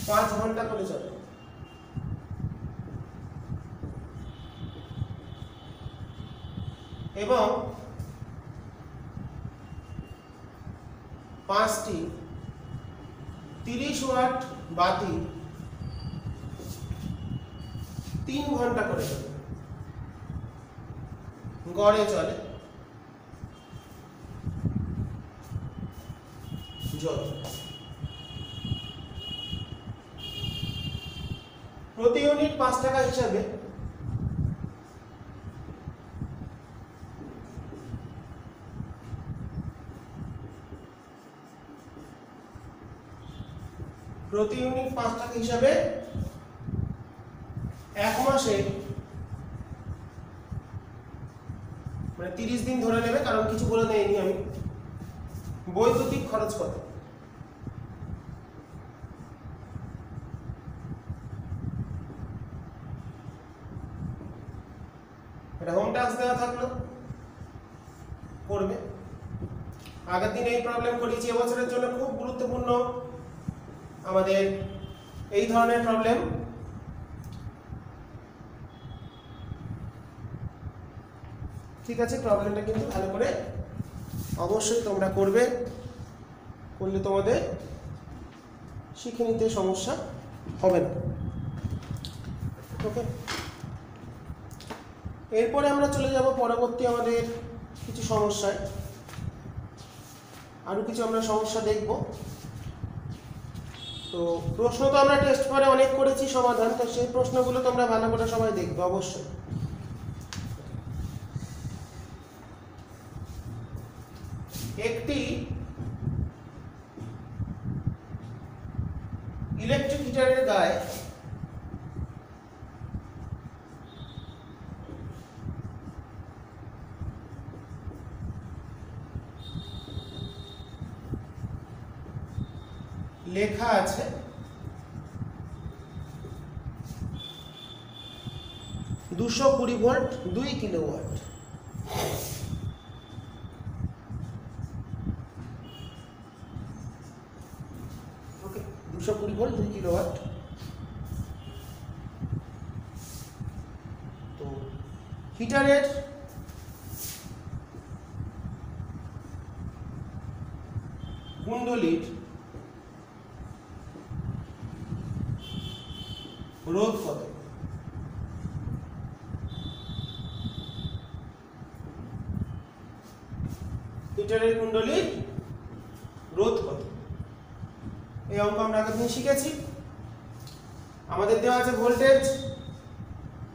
5 ঘন্টা করে চলে। এবং 5টি 30 ওয়াট বাতি 3 ঘন্টা করে চলে। গড়ে চলে যত প্রতি ইউনিট 5 টাকা হিসাবে প্রতি ইউনিট 5 টাকা হিসাবে এক মাসে মানে 30 দিন ধরে নেবে, কারণ কিছু বলে দেয়নি আমি। বৈদ্যুতিক খরচ কত? এটা হোম টাস্ক দেওয়া থাকলো, করবে। আগের দিন এই প্রবলেম করেছি, এবছরের জন্য খুব গুরুত্বপূর্ণ আমাদের এই ধরনের প্রবলেম। ঠিক আছে, প্রবলেমটা কিন্তু ভালো করে অবশ্যই তোমরা করবে, করলে তোমাদের শিখে নিতে সমস্যা হবে না। ওকে, এরপরে আমরা চলে যাব পরবর্তী আমাদের কিছু সমস্যায়। আরো কিছু আমরা সমস্যা দেখব। তো প্রশ্ন তো আমরা টেস্ট পরে অনেক করেছি সমাধান, তো সেই প্রশ্নগুলো তোমরা ভালো করে সবাই দেখবে অবশ্যই। একটি ইলেকট্রিক হিটারের গায়ে লেখা আছে 220 ভোল্ট 2 কিলোওয়াট। ওকে, 220 ভোল্ট 2 কিলোওয়াট। তো হিটারের কুণ্ডলীর রোধ কত? হিটারের কুণ্ডলীর রোধ কত? এই অঙ্ক আমরা আগের দিন শিখেছি। আমাদের দেওয়া আছে ভোল্টেজ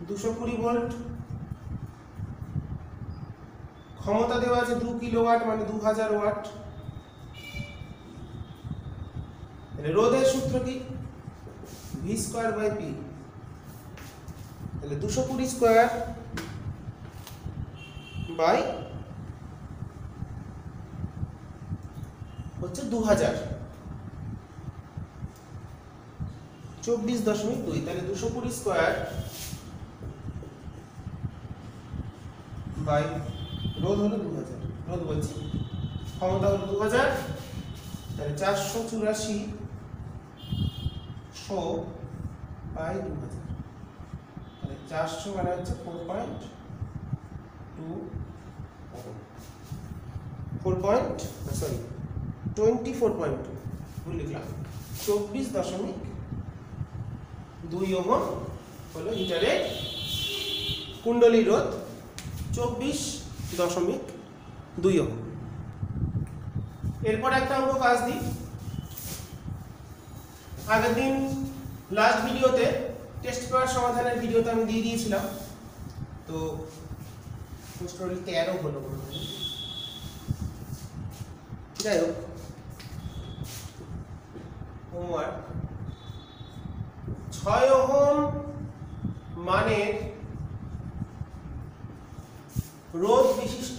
220 ভোল্ট, ক্ষমতা দেওয়া আছে 2 কিলোওয়াট মানে 2000 ওয়াট। রোধের সূত্র কি? V square by P। তাহলে 220 স্কয়ার বাই হচ্ছে 2000, 24.2। তাহলে 220 স্কয়ার বাই রোধ হলো 2000, রোধ বলছি, ক্ষমতা হলো 2000। তাহলে 484 বাই 2000, তাহলে 400 মানে হচ্ছে 24.2 ভুল লিখলাম, 24.2 ওহম হলো হিটারের কুণ্ডলী রোধ, 24.2 ওহম। এরপর একটা অঙ্ক কাজ দিই। আগের দিন লাস্ট ভিডিওতে টেস্ট পেপার সমাধানের ভিডিওতে আমি দিয়ে দিয়েছিলাম, তো প্রশ্নটি 13 হলো। যাই হোক, হোমওয়ার্ক 6 ওহম মানের রোধ বিশিষ্ট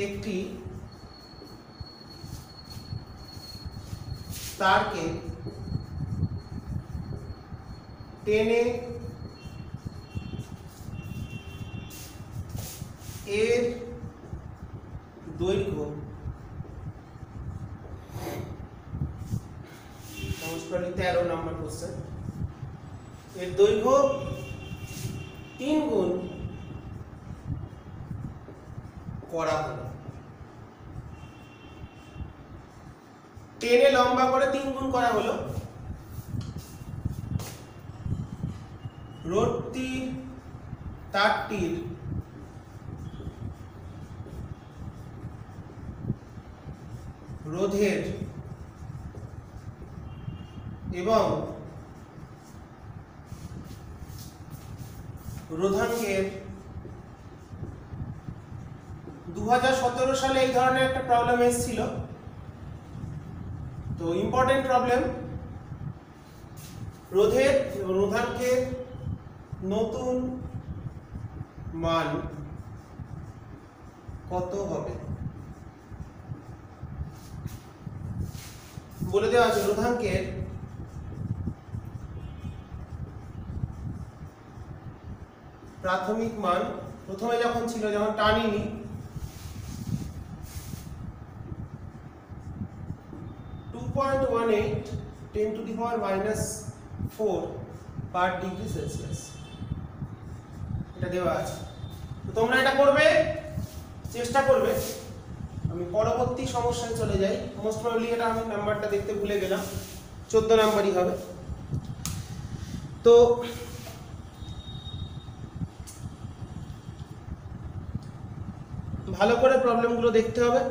একটি তারকে টেনে এর দৈর্ঘ্য 13 নম্বর কোশ্চেন, এর দৈর্ঘ্য 3 গুণ করা হলো। টেনে লম্বা করে 3 গুণ করা হলো। রোধটির তারটির রোধের এবং রোধাঙ্কের 2017 সালে এই ধরনের একটা প্রবলেম এসেছিল। তো ইম্পর্টেন্ট প্রবলেম, রোধের এবং রোধাঙ্কের নতুন মান কত হবে বলে দেওয়া আছে। রোধাঙ্কের প্রাথমিক মান প্রথমে যখন ছিল, যখন টানিনি, 2.18 10⁻⁻4 পার ডিগ্রি সেলসিয়াস, এটা দেওয়া আছে। তো তোমরা এটা করবে, চেষ্টা করবে। আমি পরবর্তী সমস্যায় চলে যাই। মোস্ট প্রবাবলি এটা আমি নাম্বারটা দেখতে ভুলে গেলাম, 14 নাম্বারই হবে। তো ভালো করে প্রবলেমগুলো দেখতে হবে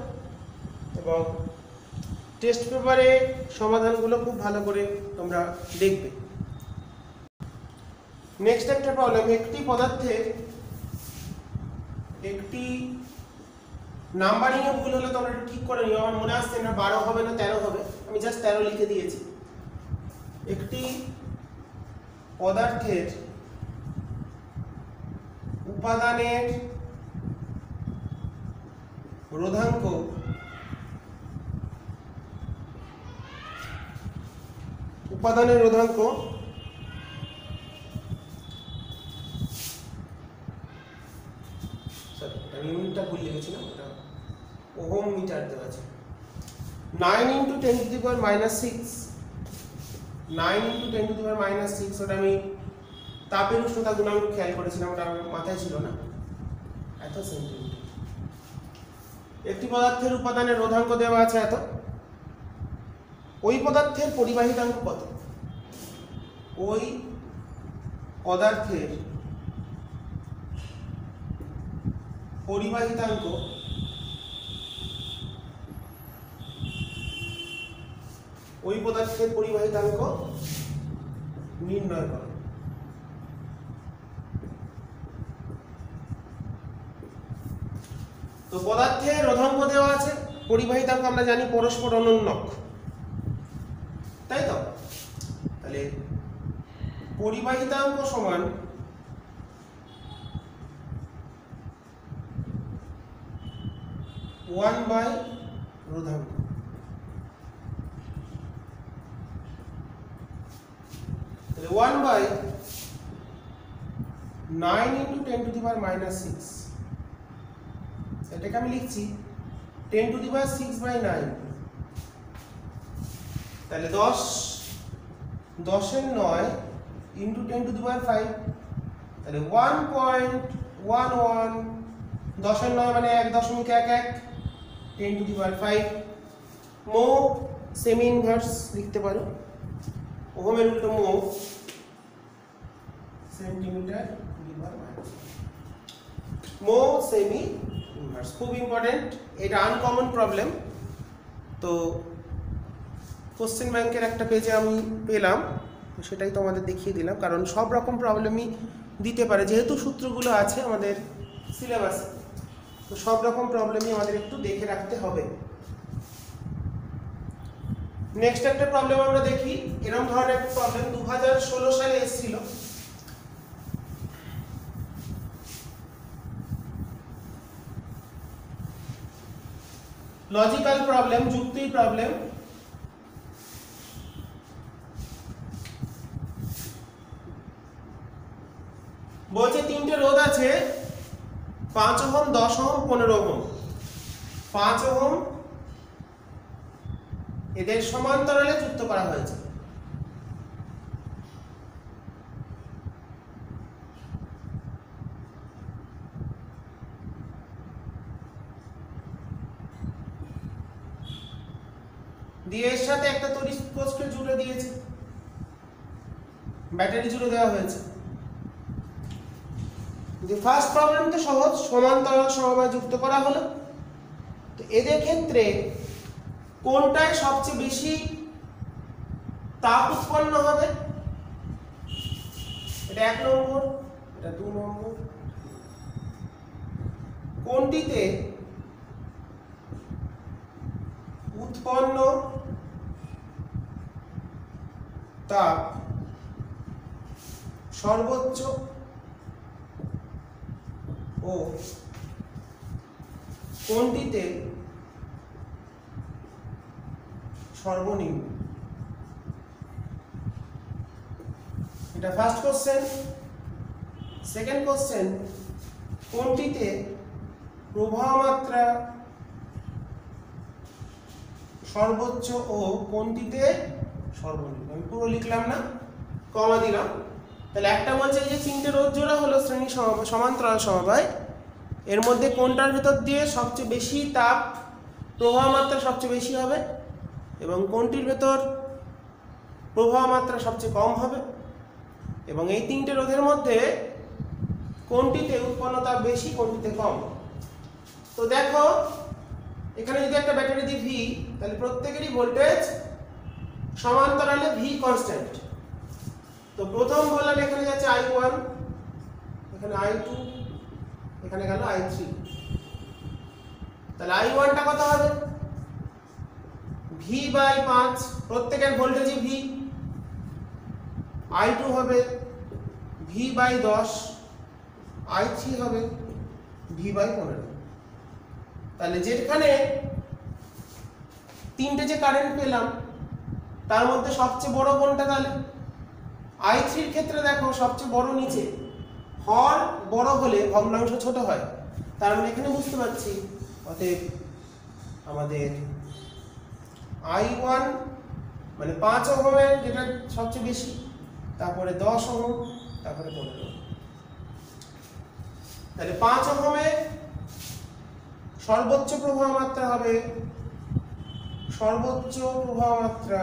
এবং টেস্ট পেপারে সমাধানগুলো খুব ভালো করে তোমরা দেখবে। নেক্সট একটা প্রবলেম, একটি পদার্থের একটি নাম্বারিং এ ভুল হলে তোমরা ঠিক করে নিও। আমার মনে আসছে না 12 হবে না 13 হবে, আমি জাস্ট 13 লিখে দিয়েছি। একটি পদার্থের উপাদানের রোধাঙ্ক আমি ইউনিটটা ভুল লিখেছিলাম, ওটা ওহম মিটার দেওয়া আছে। 9 × 10⁻⁻6, 9 × 10⁻⁻6, ওটা আমি তাপের উষ্ণতা গুণাঙ্ক খেয়াল করেছিলাম, ওটা আমার মাথায় ছিল না। এত সেন্টিমিটার। একটি পদার্থের উপাদানের রোধাঙ্ক দেওয়া আছে এত, ওই পদার্থের পরিবাহিতাঙ্ক কত? ওই পদার্থের পরিবাহিতাঙ্ক নির্ণয় করো। তো পদার্থের রোধাঙ্ক দেওয়া আছে, পরিবাহিতাঙ্ক আমরা জানি পরস্পর অনুন্নক, তাই তো? তাহলে পরিবাহিতাঙ্ক সমান ওয়ান বাই রোধাঙ্ক। তাহলে 1/9 × 10⁻⁻6, এটাকে আমি লিখছি 10⁻6/9। তাহলে 10 10 এর 9 × 10⁵, তাহলে 1.11, 10 এর 9 মানে 1.11, 10⁵। মো সেমি ইনভার্স লিখতে পারো, ওহমের উল্টো মো, সেন্টিমিটার মো সেমি ইনভার্স। খুব ইম্পর্টেন্ট, এটা আনকমন প্রবলেম। তো কোশ্চেন ব্যাংকের একটা পেজে আমি পেলাম, সেটাই তোমাদের দেখিয়ে দিলাম, কারণ সব রকম প্রবলেমই দিতে পারে, যেহেতু সূত্রগুলো আছে আমাদের সিলেবাসে, তো সব রকম প্রবলেমই আমাদের একটু দেখে রাখতে হবে। নেক্সট একটা প্রবলেম আমরা দেখি। এরকম ধরনের একটা প্রবলেম 2016 সালে এসেছিল। লজিক্যাল প্রবলেম, যুক্তির প্রবলেম। বলছে তিনটে রোধ আছে, 5 ওহম, 10 ওহম, 15 ওহম। 5 ওহম এদের সমান্তরালে যুক্ত করা হয়েছে। দিয়ে এর সাথে একটা তড়িৎ পোস্ট জুড়ে দিয়েছে, ব্যাটারি জুড়ে দেওয়া হয়েছে। যে ফার্স্ট প্রবলেম তো সহজ, সমান্তরাল সমবায় যুক্ত করা হলো। তো এদের ক্ষেত্রে কোনটায় সবচেয়ে বেশি তাপ উৎপন্ন হবে? এটা 1 নম্বর, এটা 2 নম্বর। কোনটিতে উৎপন্ন তাপ সর্বোচ্চ ও কোনটিতে সর্বনিম্ন? এটা ফার্স্ট কোশ্চেন। সেকেন্ড কোশ্চেন, কোনটিতে প্রবাহ মাত্রা সর্বোচ্চ ও কোনটিতে সর্বনিম্ন? আমি পুরো লিখলাম না, কমা দিলাম। তাহলে একটা বলছে যে 3টে রোধ জোড়া হলো শ্রেণী সমান্তরাল সমবায়, এর মধ্যে কোনটার ভেতর দিয়ে সবচেয়ে বেশি তাপ প্রবাহ মাত্রা সবচেয়ে বেশি হবে এবং কোনটির ভেতর প্রবাহ মাত্রা সবচেয়ে কম হবে, এবং এই 3টে রোধের মধ্যে কোনটিতে উৎপন্ন তাপ বেশি কোনটিতে কম। তো দেখো এখানে যদি একটা ব্যাটারি দিই ভি, তাহলে প্রত্যেকেরই ভোল্টেজ সমান্তরালে ভি কনস্ট্যান্ট। তো প্রথম বললাম এখানে যাচ্ছে I1, এখানে I2, এখানে গেল I3। তাহলে I1টা কত হবে? V/5, প্রত্যেকের ভোল্টেজই ভি। I2 হবে V/10, I3 হবে V/15। তাহলে যেখানে 3টে যে কারেন্ট পেলাম তার মধ্যে সবচেয়ে বড় কোনটা? তাহলে I3 এর ক্ষেত্রে দেখো সবচেয়ে বড় নিচে, হর বড় হলে ভগ্নাংশ ছোট হয়, তার মানে এখানে বুঝতে পারছি অতএব আমাদের I1 মানে 5 ওহমের যেটা সবচেয়ে বেশি, তারপরে 10 ওহম, তারপরে 15। তাহলে 5 ওহমে সর্বোচ্চ প্রবাহ মাত্রা হবে, সর্বোচ্চ প্রবাহ মাত্রা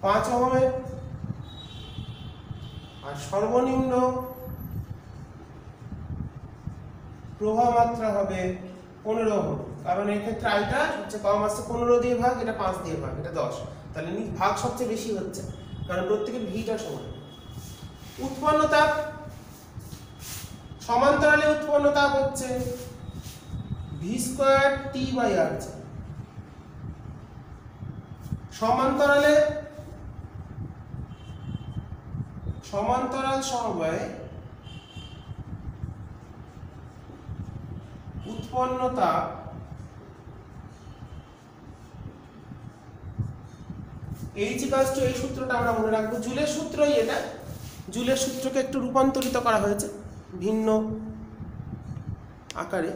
5 ওহমে, আর সর্বনিম্ন প্রবাহ মাত্রা হবে 15 ওহম। কারণ এর ক্ষেত্রে আইটা সবচেয়ে কম আসছে 15 দিয়ে ভাগ, এটা 5 দিয়ে ভাগ, এটা 10। তাহলে ভাগ সবচেয়ে বেশি হচ্ছে কারণ প্রত্যেকের ভিটা সমান। উৎপন্ন তাপ সমান্তরালে উৎপন্ন তাপ হচ্ছে v²T/R। সমান্তরাল সমবায়ে উৎপন্ন তাপ H= এই সূত্রটা আমরা মনে রাখবো, জুলের সূত্রই এটা। জুলের সূত্রকে একটু রূপান্তরিত করা হয়েছে ভিন্ন আকারে।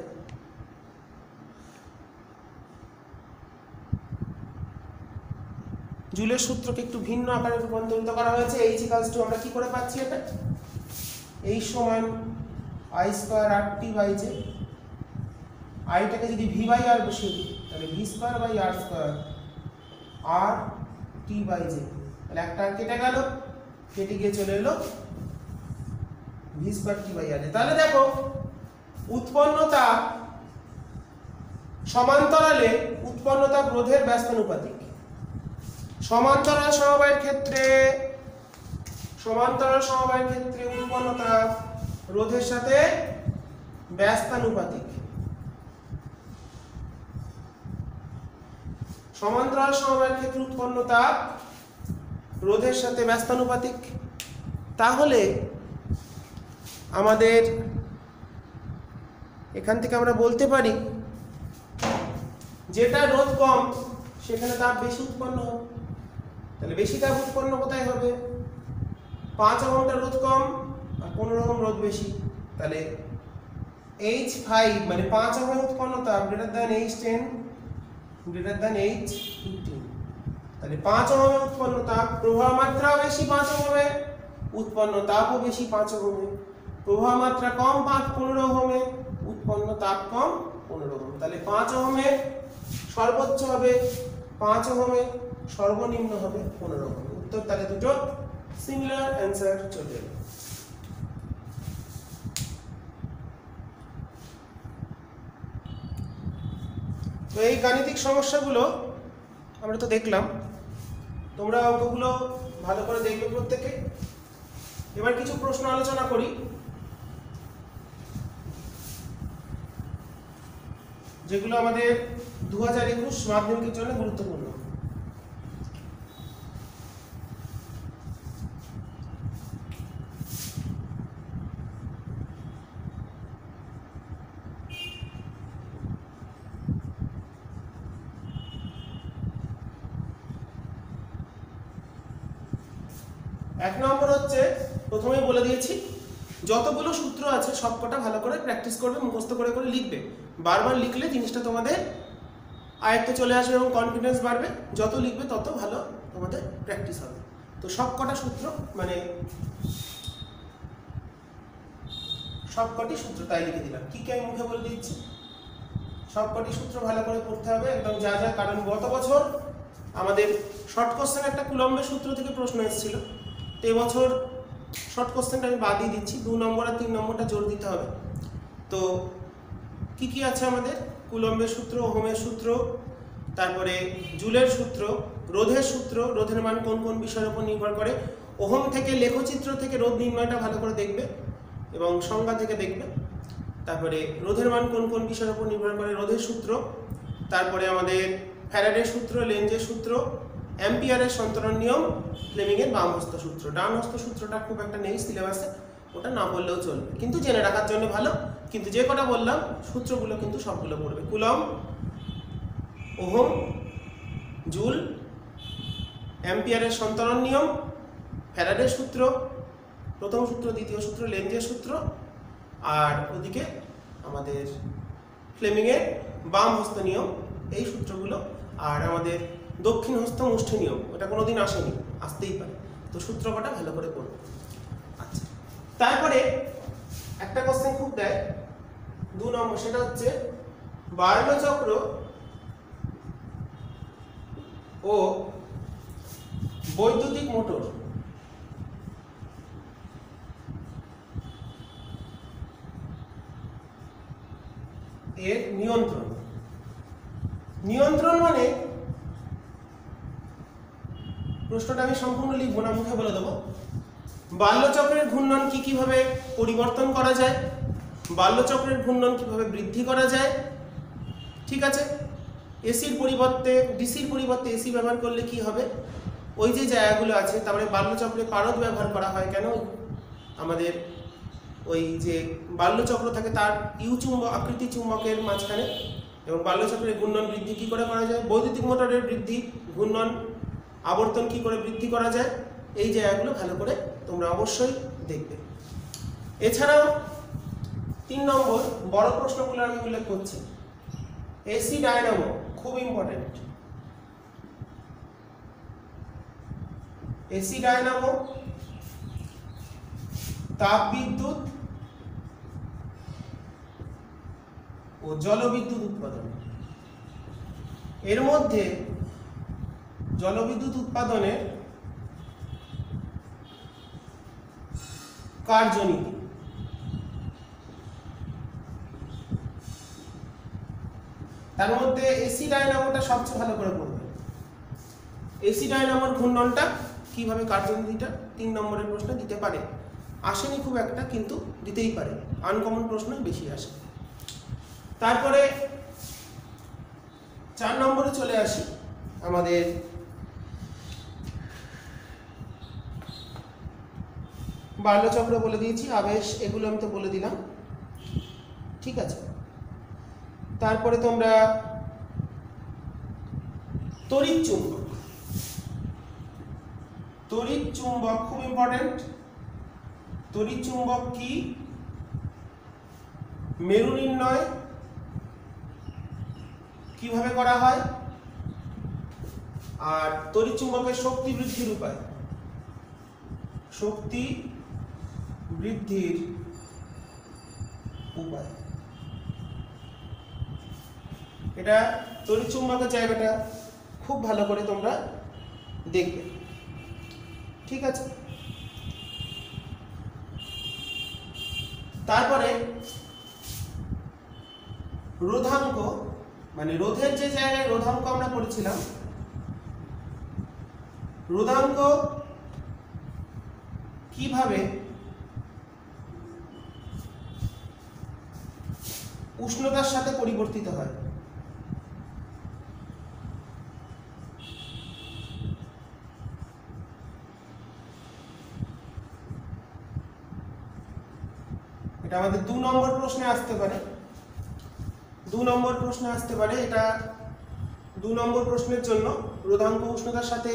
জুলের সূত্রকে একটু ভিন্ন আকারে রূপান্তরিত করা হয়েছে। H= আমরা কি করে পাচ্ছি এটা? H = I²RT/J। আইটাকে যদি V/R বসিয়ে দিই তাহলে V²/R² RT/J। তাহলে একটা কেটে গেল, কেটে গিয়ে চলে এলো V²T/R। তাহলে দেখো উৎপন্ন তাপ সমান্তরালে উৎপন্ন তাপ রোধের ব্যস্তানুপাতিক। সমান্তরাল সমবায়ের ক্ষেত্রে উৎপন্ন তাপ রোধের সাথে ব্যস্তানুপাতিক। সমান্তরাল সমবায়ের ক্ষেত্রে উৎপন্ন তাপ রোধের সাথে ব্যস্তানুপাতিক। তাহলে আমাদের এখান থেকে আমরা বলতে পারি যেটা রোধ কম সেখানে তাপ বেশি উৎপন্ন হবে। তাহলে বেশি তাপ উৎপন্ন কোথায় হবে? 5 ওহমটা রোধ কম আর 15 ওহম রোধ বেশি। তাহলে H5 মানে 5 ওহম উৎপন্ন তাপ H10 H15। তাহলে 5 ওহমে উৎপন্ন তাপ প্রবাহ মাত্রাও বেশি, 5 ওহমে উৎপন্ন তাপও বেশি, 5 ওহমে প্রবাহ মাত্রা কম, 15 ওহমে উৎপন্ন তাপ কম, 15 ওহম। তাহলে 5 ওহমে সর্বোচ্চ হবে, 5 ওহমে সর্বনিম্ন হবে 15 ওহম। উত্তর তাহলে দুটো সিমিলার অ্যান্সার চলে এলো। তো এই গাণিতিক সমস্যাগুলো আমরা তো দেখলাম, তোমরা অঙ্কগুলো ভালো করে দেখবে প্রত্যেকে। এবার কিছু প্রশ্ন আলোচনা করি যেগুলো আমাদের 2021 মাধ্যমিকের জন্য গুরুত্বপূর্ণ। এক নম্বর হচ্ছে, প্রথমেই বলে দিয়েছি, যতগুলো সূত্র আছে সবকটা ভালো করে প্র্যাকটিস করবে, মুখস্থ করে করে লিখবে। বারবার লিখলে জিনিসটা তোমাদের আয়ত্তে চলে আসবে এবং কনফিডেন্স বাড়বে। যত লিখবে তত ভালো তোমাদের প্র্যাকটিস হবে। তো সবকটা সূত্র মানে সবকটি সূত্র তাই লিখে দিলাম। কি কি আমি মুখে বলে দিচ্ছি। সবকটি সূত্র ভালো করে পড়তে হবে একদম যা যা, কারণ গত বছর আমাদের শর্ট কোশ্চেন একটা কুলম্বের সূত্র থেকে প্রশ্ন এসেছিল। তো এবছর শর্ট কোশ্চেনটা আমি বাদ দিয়ে দিচ্ছি, 2 নম্বর আর 3 নম্বরটা জোর দিতে হবে। তো কি কি আছে আমাদের? কুলম্বের সূত্র, ওহমের সূত্র, তারপরে জুলের সূত্র, রোধের সূত্র, রোধের মান কোন কোন বিষয়ের উপর নির্ভর করে, ওহম থেকে লেখচিত্র থেকে রোধ নির্ণয়টা ভালো করে দেখবে এবং সংজ্ঞা থেকে দেখবে। তারপরে রোধের মান কোন কোন বিষয়ের উপর নির্ভর করে, রোধের সূত্র, তারপরে আমাদের ফ্যারাডের সূত্র, লেঞ্জের সূত্র, অ্যাম্পিয়ারের সন্তরণ নিয়ম, ফ্লেমিংয়ের বাম হস্ত সূত্র। ডান হস্ত সূত্রটা খুব একটা নেই সিলেবাসে, ওটা না বললেও চলবে, কিন্তু জেনে রাখার জন্য ভালো। কিন্তু যে কটা বললাম সূত্রগুলো কিন্তু সবগুলো পড়বে। কুলম্ব, ওহম, জুল, অ্যাম্পিয়ারের সন্তরণ নিয়ম, ফ্যারাডের সূত্র, প্রথম সূত্র, দ্বিতীয় সূত্র, লেঞ্জের সূত্র, আর ওদিকে আমাদের ফ্লেমিংয়ের বাম হস্ত নিয়ম, এই সূত্রগুলো। আর আমাদের দক্ষিণ হস্ত মুষ্টি নিয়ম, ওটা কোনোদিন আসেনি, আসতেই পারে। তো সূত্র কটা ভালো করে পড়বে। আচ্ছা, তারপরে একটা কোশ্চেন খুব দেয় 2 নম্বর, সেটা হচ্ছে বার্নো চক্র ও বৈদ্যুতিক মোটর এর নিয়ন্ত্রণ। নিয়ন্ত্রণ মানে, প্রশ্নটা আমি সম্পূর্ণ লিখবো না, মুখে বলে দেবো। বাল্যচক্রের ঘূর্ণন কিভাবে পরিবর্তন করা যায়, বাল্যচক্রের ঘূর্ণন কিভাবে বৃদ্ধি করা যায়, ঠিক আছে। এসির পরিবর্তে ডিসির পরিবর্তে এসি ব্যবহার করলে কি হবে, ওই যে জায়গাগুলো আছে। তারপরে বাল্যচক্রে পারদ ব্যবহার করা হয় কেন, আমাদের ওই যে বাল্যচক্র থাকে তার ইউ চুম্বক আকৃতি চুম্বকের মাঝখানে, এবং বাল্যচক্রের ঘূর্ণন বৃদ্ধি কি করে করা যায়, বৈদ্যুতিক মোটরের বৃদ্ধি, ঘূর্ণন, আবর্তন কি করে বৃদ্ধি করা যায়, এই জায়গাগুলো ভালো করে তোমরা অবশ্যই দেখবে। এছাড়াও 3 নম্বর বড় প্রশ্নগুলো আমি উল্লেখ করছি। এসি ডায়নামো খুব ইম্পর্টেন্ট। এসি ডায়নামো তাপবিদ্যুৎ ও জলবিদ্যুৎ উৎপাদন। এর মধ্যে জলবিদ্যুৎ উৎপাদনের কার্যনীতি, তার মধ্যে এসি ডায়নামোটা সবচেয়ে ভালো করে পড়বে। এসি ডায়নামোর ঘূর্ণনটা কিভাবে, কার্যনীতিটা 3 নম্বরের প্রশ্ন দিতে পারে, আসেনি খুব একটা, কিন্তু দিতেই পারে, আনকমন প্রশ্নই বেশি আসে। তারপরে 4 নম্বরে চলে আসি, আমাদের বাল্যচক্র বলে দিয়েছি, আবেশ, এগুলো আমি তো বলে দিলাম, ঠিক আছে। তারপরে তোমরা তড়িৎ চুম্বক, তড়িৎ চুম্বক খুব ইম্পর্টেন্ট। তড়িৎ চুম্বক কি, মেরু নির্ণয় কিভাবে করা হয়, আর তড়িৎ চুম্বকের শক্তি বৃদ্ধির উপায়, শক্তি বৃদ্ধির উপায়। এটা তড়িৎ চুম্বকের জায়গাটা খুব ভালো করে তোমরা দেখবে, ঠিক আছে। তারপরে রোধাঙ্ক মানে রোধের যে জায়গায় রোধাঙ্ক আমরা পড়েছিলাম, রোধাঙ্ক কিভাবে উষ্ণতার সাথে পরিবর্তিত হয়। এটা আমাদের 2 নম্বর প্রশ্নে আসতে পারে। 2 নম্বর প্রশ্নে আসতে পারে। এটা 2 নম্বর প্রশ্নের জন্য রোধাঙ্ক উষ্ণতার সাথে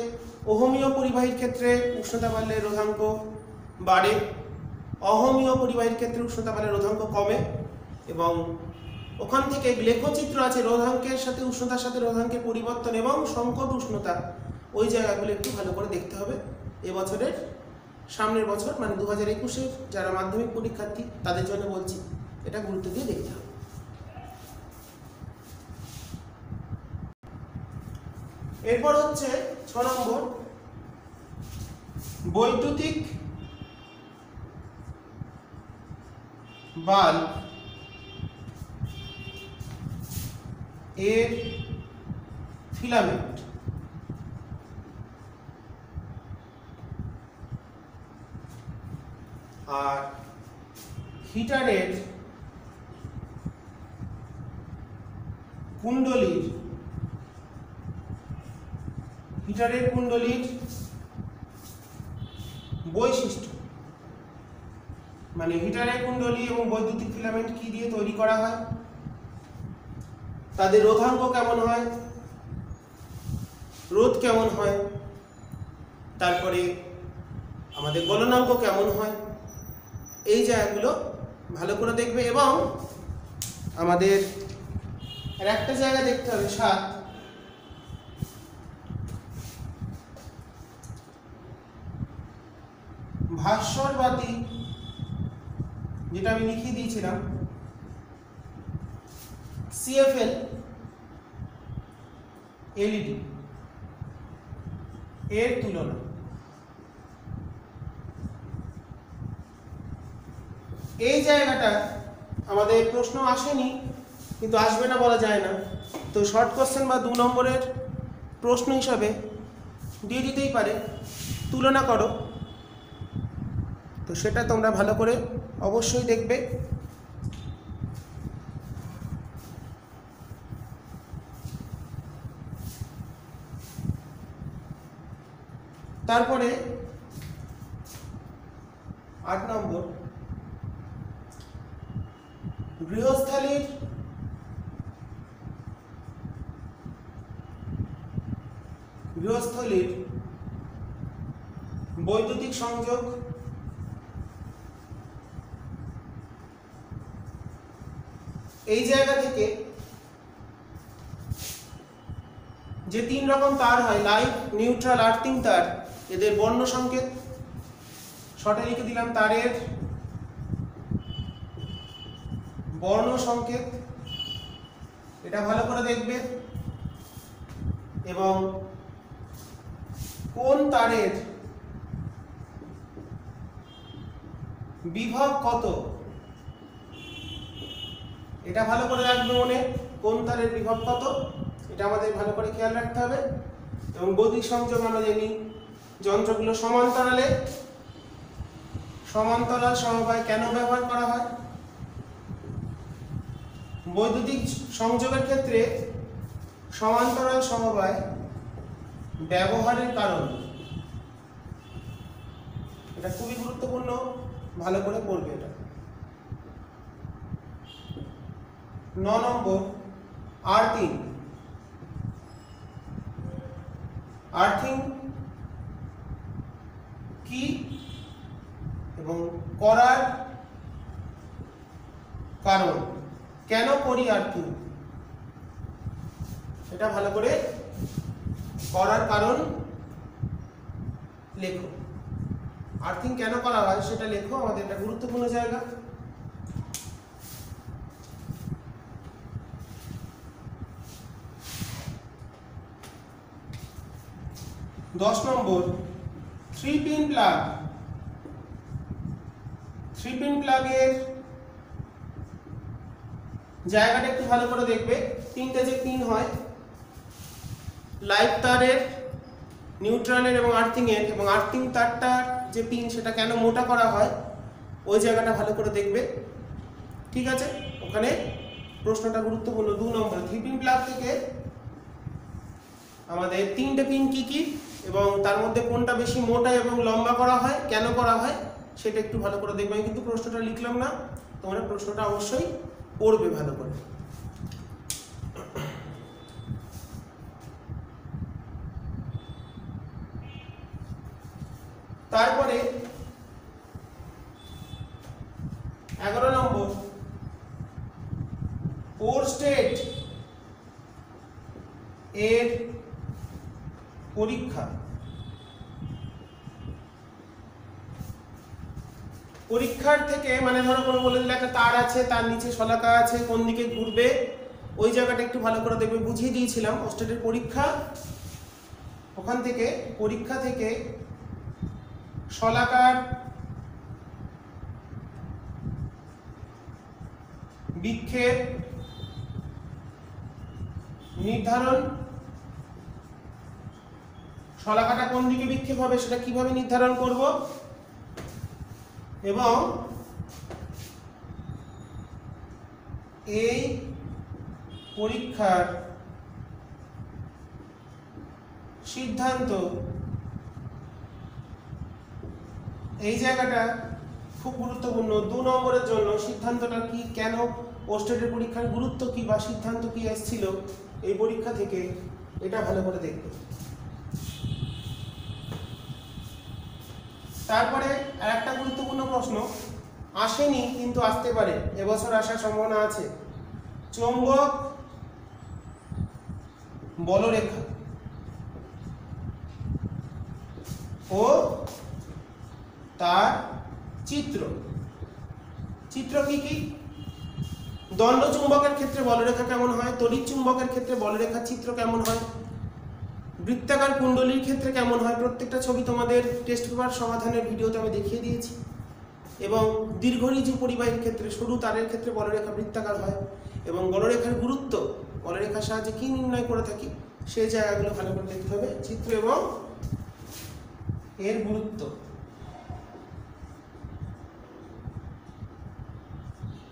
অহমীয় পরিবাহীর ক্ষেত্রে উষ্ণতা বাড়লে রোধাঙ্ক বাড়ে, অহমীয় পরিবাহীর ক্ষেত্রে উষ্ণতা বাড়লে রোধাঙ্ক কমে, এবং ওখান থেকে লেখচিত্র আছে রোধাঙ্কের সাথে উষ্ণতার সাথে রোধাঙ্কের পরিবর্তন এবং সংকট উষ্ণতা, ওই জায়গাগুলো একটু ভালো করে দেখতে হবে। এবছরের সামনের বছর মানে 2021-এর যারা মাধ্যমিক পরীক্ষার্থী তাদের জন্য বলছি, এটা গুরুত্ব দিয়ে দেখতে হবে। এরপর হচ্ছে 6 নম্বর, বৈদ্যুতিক বাল্ব এর ফিলামেন্ট আর হিটারের কুণ্ডলীর বৈশিষ্ট্য, মানে হিটারের কুণ্ডলী এবং বৈদ্যুতিক ফিলামেন্ট কি দিয়ে তৈরি করা হয়, তাদের রোধাঙ্ক কেমন হয়, রোধ কেমন হয়, তারপরে আমাদের গলনাঙ্ক কেমন হয়, এই জায়গাগুলো ভালো করে দেখবে। এবং আমাদের আর একটা জায়গা দেখতে হবে 7, ভাস্বর বাতি, যেটা আমি লিখে দিয়েছিলাম CFL LED এর তুলনা। এই জায়গাটা আমাদের প্রশ্ন আসেনি, কিন্তু আসবে না বলা যায় না, তো শর্ট কোশ্চেন বা 2 নম্বরের প্রশ্ন হিসাবে দিয়ে দিতেই পারে, তুলনা করো। তো সেটা তোমরা ভালো করে অবশ্যই দেখবে। তারপরে 8 নম্বর, গৃহস্থালির বৈদ্যুতিক সংযোগ এই জায়গা থেকে যে 3 রকম তার হয়, লাইট, নিউট্রাল, আর্থিং তার, এদের বর্ণ সংকেত শর্টে লিখে দিলাম, তারের বর্ণ সংকেত, এটা ভালো করে দেখবে। এবং কোন তারের বিভব কত, এটা ভালো করে রাখবে মনে, কোন তারের বিভব কত, এটা আমাদের ভালো করে খেয়াল রাখতে হবে। এবং বৈদ্যুতিক সংযোগ আমরা জানি যন্ত্রগুলো সমান্তরাল সমবায় কেন ব্যবহার করা হয়, বৈদ্যুতিক সংযোগের ক্ষেত্রে সমান্তরাল সমবায় ব্যবহারের কারণ, এটা খুবই গুরুত্বপূর্ণ, ভালো করে পড়বে এটা। 9 নম্বর, আর্থিং কি এবং করার কারণ, কেন করি আর্থিং, এটা ভালো করে করার কারণ লেখো। আর্থিং কেন করা হয় সেটা লেখো, আমাদের একটা গুরুত্বপূর্ণ জায়গা। দশ নম্বর, 3-পিন প্লাগের জায়গাটা একটু ভালো করে দেখবে। তিনটে যে পিন হয় লাইভ তারের, নিউট্রালের এবং আর্থিং এর, এবং আর্থিং তারটার যে পিন সেটা কেন মোটা করা হয় ওই জায়গাটা ভালো করে দেখবে। ঠিক আছে, ওখানে প্রশ্নটা গুরুত্বপূর্ণ। 2 নম্বর 3 পিন প্লাগ থেকে আমাদের তিনটে পিন কি কি এবং তার মধ্যে কোনটা বেশি মোটা এবং লম্বা করা হয়, কেন করা হয় সেটা একটু ভালো করে দেখবে। আমি কিন্তু প্রশ্নটা লিখলাম না, তোমরা প্রশ্নটা অবশ্যই পড়বে ভালো করে। তারপরে 11 নম্বর 4 স্টেট এর পরীক্ষা। পরীক্ষার থেকে মানে ধরো কোনো বলে দিলে একটা তার আছে, তার নিচে শলাকা আছে, কোন দিকে ঘুরবে ওই জায়গাটা একটু ভালো করে দেখবে। বুঝিয়ে দিয়েছিলাম স্টেটের পরীক্ষা, ওখান থেকে পরীক্ষা থেকে শলাকার বিক্ষেপ নির্ধারণ, শলাকাটা কোন দিকে বিক্ষেপ হবে সেটা কিভাবে নির্ধারণ করব, এবং এই পরীক্ষার সিদ্ধান্ত, এই জায়গাটা খুব গুরুত্বপূর্ণ 2 নম্বরের জন্য। সিদ্ধান্তটা কি, কেন ওস্টেটের পরীক্ষার গুরুত্ব কি বা সিদ্ধান্ত কি এসেছিল এই পরীক্ষা থেকে, এটা ভালো করে দেখবে। তারপরে আরেকটা গুরুত্বপূর্ণ প্রশ্ন আসেনি কিন্তু আসতে পারে, এবছর আসার সম্ভাবনা আছে। চৌম্বক বলরেখা ও তার চিত্র। চিত্র কি কি? দণ্ড চুম্বকের ক্ষেত্রে বলরেখা কেমন হয়, তড়িৎ চুম্বকের ক্ষেত্রে বলরেখার চিত্র কেমন হয়, বৃত্তাকার কুণ্ডলীর ক্ষেত্রে কেমন হয়। প্রত্যেকটা ছবি তোমাদের টেস্ট পেপার সমাধানের ভিডিওতে আমি দেখিয়ে দিয়েছি। এবং দীর্ঘঋজু পরিবাহীর ক্ষেত্রে, সরু তারের ক্ষেত্রে বলরেখা বৃত্তাকার হয়, এবং বলরেখার গুরুত্ব, বলরেখার সাহায্যে কি নির্ণয় করে থাকি সেই জায়গাগুলো ভালো করে দেখতে হবে। চিত্র এবং এর গুরুত্ব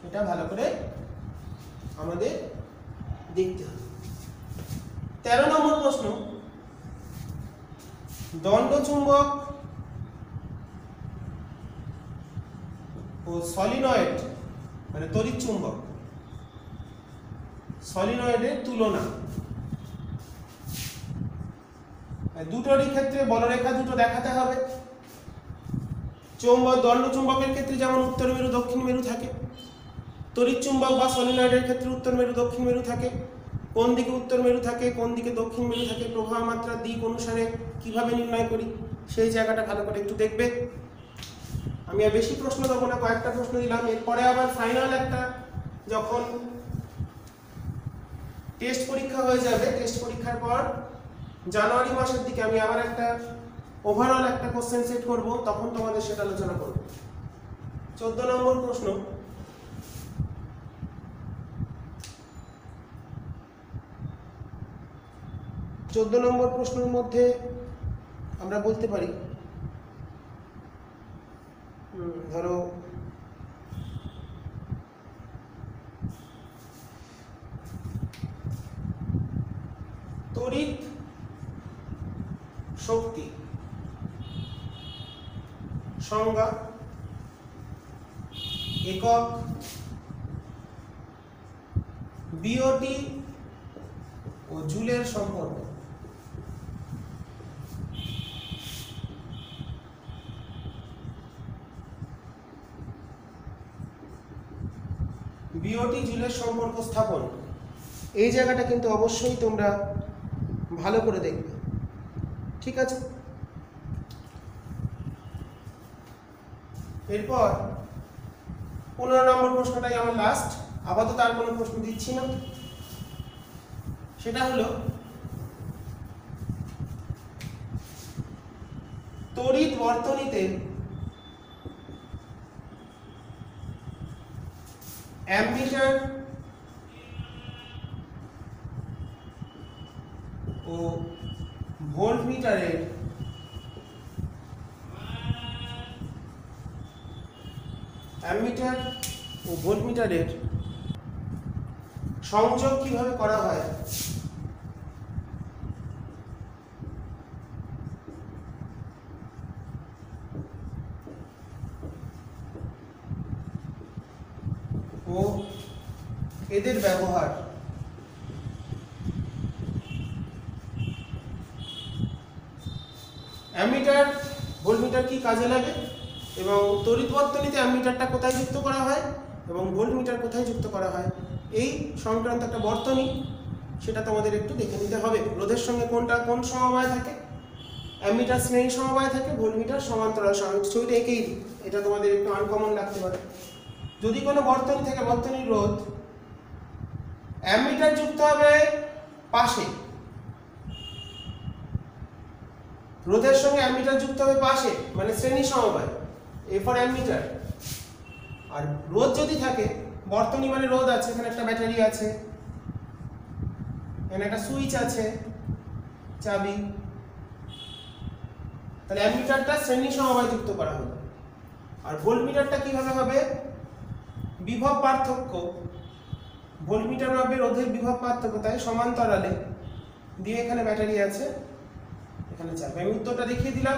এটা ভালো করে আমাদের দেখতে হবে। 13 নম্বর প্রশ্ন, দণ্ড চুম্বক ও সলিনয়েড মানে তড়িৎ চুম্বক, সলিনয়েডের তুলনা। দুটোরই ক্ষেত্রে বলরেখা দুটো দেখাতে হবে। চৌম্বক, দণ্ড চুম্বকের ক্ষেত্রে যেমন উত্তর মেরু দক্ষিণ মেরু থাকে, তড়িৎ চুম্বক বা সলিনয়েডের ক্ষেত্রে উত্তর মেরু দক্ষিণ মেরু থাকে। কোন দিকে উত্তর মেরু থাকে, কোন দিকে দক্ষিণ মেরু থাকে, প্রবাহ মাত্রার দিক অনুসারে কিভাবে নির্ণয় করি সেই জায়গাটা ভালো করে একটু দেখবে। আমি আর বেশি প্রশ্ন দেবো না, কয়েকটা প্রশ্ন দিলাম। এরপরে আবার ফাইনাল একটা যখন টেস্ট পরীক্ষা হয়ে যাবে, টেস্ট পরীক্ষার পর জানুয়ারি মাসের দিকে আমি আবার একটা ওভারঅল একটা কোশ্চেন সেট করব, তখন তোমাদের সেটা আলোচনা করব। 14 নম্বর প্রশ্ন, প্রশ্নের মধ্যে আমরা বলতে পারি ধরো তড়িৎ শক্তি সংজ্ঞা, একক, বিওটি ও জুলের সম্পর্ক। বিওটি জুলের সম্পর্ক স্থাপন, এই জায়গাটা কিন্তু অবশ্যই তোমরা ভালো করে দেখবে। ঠিক আছে, এরপর 15 নম্বর প্রশ্নটাই আমার লাস্ট, আপাতত আর কোনো প্রশ্ন দিচ্ছি না। সেটা হলো তড়িৎ বর্তনীতে অ্যামমিটার ও ভোল্টমিটারের অ্যামিটার ও ভোল্টমিটারের সংযোগ কিভাবে করা হয় ও এদের ব্যবহার। অ্যামিটার ভোল্টমিটার কি কাজে লাগে এবং তড়িৎ বর্তনীতে অ্যামিটারটা কোথায় যুক্ত করা হয় এবং ভোল্টমিটার কোথায় যুক্ত করা হয় এই সংক্রান্ত একটা বর্তনী, সেটা তোমাদের একটু দেখে নিতে হবে। রোধের সঙ্গে কোনটা কোন সমবায় থাকে, অ্যামিটার শ্রেণী সমবায় থাকে, ভোল্টমিটার সমান্তরাল সমবায়। ছবিটা একেই, এটা তোমাদের একটু আনকমন লাগতে পারে। যদি কোনো বর্তনী থেকে বর্তনীর রোধ অ্যামিটার যুক্ত হবে পাশে, রোধের সঙ্গে অ্যামিটার যুক্ত হবে পাশে মানে শ্রেণী সমবায়, এ ফর অ্যামিটার। আর রোধ যদি থাকে, বর্তনী মানে রোধ আছে, এখানে একটা ব্যাটারি আছে, এখানে একটা সুইচ আছে, চাবি, তাহলে অ্যামিটারটা শ্রেণী সমবায় যুক্ত করা হলো। আর ভোল্টমিটারটা কিভাবে হবে, বিভব পার্থক্য, ভোল্টমিটার মাপে রোধের বিভব পার্থক্য, তাই সমান্তরালে দিয়ে এখানে ব্যাটারি আছে, এখানে চাবি। আমি উত্তরটা দেখিয়ে দিলাম,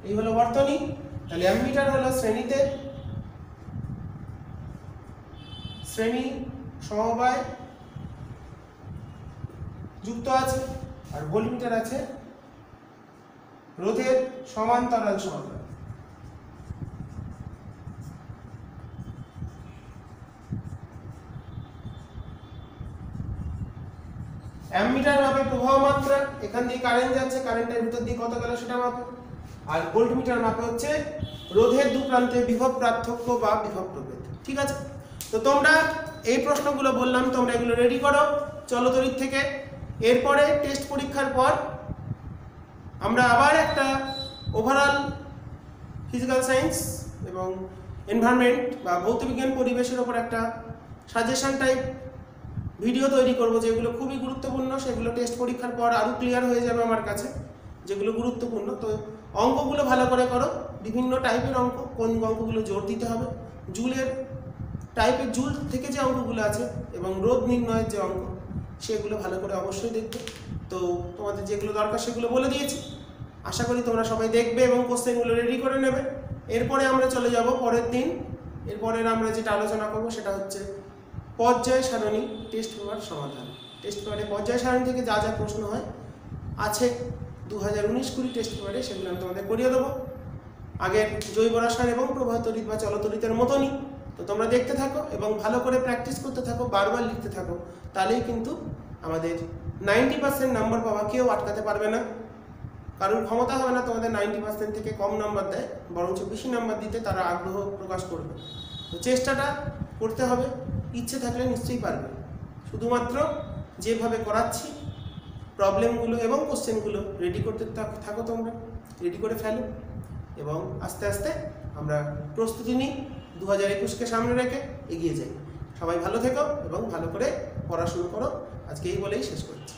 এই হলো বর্তনী। তাহলে অ্যামিটার হলো শ্রেণীতে, শ্রেণী সমবায় যুক্ত আছে, আর ভোল্টমিটার আছে রোধের সমান্তরাল সমবায়। অ্যামিটার মাপে প্রবাহ মাত্রা, এখান দিয়ে কারেন্ট যাচ্ছে, কারেন্টের ভিতর দিয়ে কত গেল সেটা মাপে। আর ভোল্টমিটার মাপে হচ্ছে রোধের দু প্রান্তে বিভব পার্থক্য বা বিভব প্রভেদ। ঠিক আছে, তো তোমরা এই প্রশ্নগুলো বললাম, তোমরা এগুলো রেডি করো চলতড়িৎ থেকে। এরপরে টেস্ট পরীক্ষার পর আমরা আবার একটা ওভারঅল ফিজিক্যাল সায়েন্স এবং এনভায়রনমেন্ট বা ভৌতবিজ্ঞান পরিবেশের ওপর একটা সাজেশন টাইপ ভিডিও তৈরি করব, যেগুলো খুবই গুরুত্বপূর্ণ। সেগুলো টেস্ট পরীক্ষার পর আরও ক্লিয়ার হয়ে যাবে আমার কাছে, যেগুলো গুরুত্বপূর্ণ। তো অঙ্কগুলো ভালো করে করো, বিভিন্ন টাইপের অঙ্ক, কোন অঙ্কগুলো জোর দিতে হবে, জুলের টাইপের জুল থেকে যে অঙ্কগুলো আছে এবং রোধ নির্ণয়ের যে অঙ্ক, সেগুলো ভালো করে অবশ্যই দেখবে। তো তোমাদের যেগুলো দরকার সেগুলো বলে দিয়েছি, আশা করি তোমরা সবাই দেখবে এবং কোশ্চেনগুলো রেডি করে নেবে। এরপরে আমরা চলে যাব পরের দিন। এরপরে আমরা যেটা আলোচনা করব সেটা হচ্ছে পর্যায় সারণী টেস্ট পেপার সমাধান। টেস্ট পেপারে পর্যায় সারণী থেকে যা যা প্রশ্ন হয় আছে 2019-20 টেস্ট পেপারে, সেগুলো আমি তোমাদের করিয়ে দেবো। আগের জৈব রসায়ন এবং প্রবাহ তড়িৎ বা চলতড়িতের মতনই। তো তোমরা দেখতে থাকো এবং ভালো করে প্র্যাকটিস করতে থাকো, বারবার লিখতে থাকো, তাহলেই কিন্তু আমাদের 90% নাম্বার পাওয়া কেউ আটকাতে পারবে না। কারণ ক্ষমতা হবে না তোমাদের 90% থেকে কম নাম্বার দেয়, বরঞ্চ বেশি নাম্বার দিতে তারা আগ্রহ প্রকাশ করবে। তো চেষ্টাটা করতে হবে, ইচ্ছে থাকলে নিশ্চয়ই পারবে। শুধুমাত্র যেভাবে করাচ্ছি প্রবলেমগুলো এবং কোশ্চেনগুলো রেডি করতে থাকো, তোমরা রেডি করে ফেলো এবং আস্তে আস্তে আমরা প্রস্তুতি নিই, 2021-কে সামনে রেখে এগিয়ে যাই। সবাই ভালো থেকো এবং ভালো করে পড়াশুনো করো। আজকে এই বলেই শেষ করছি।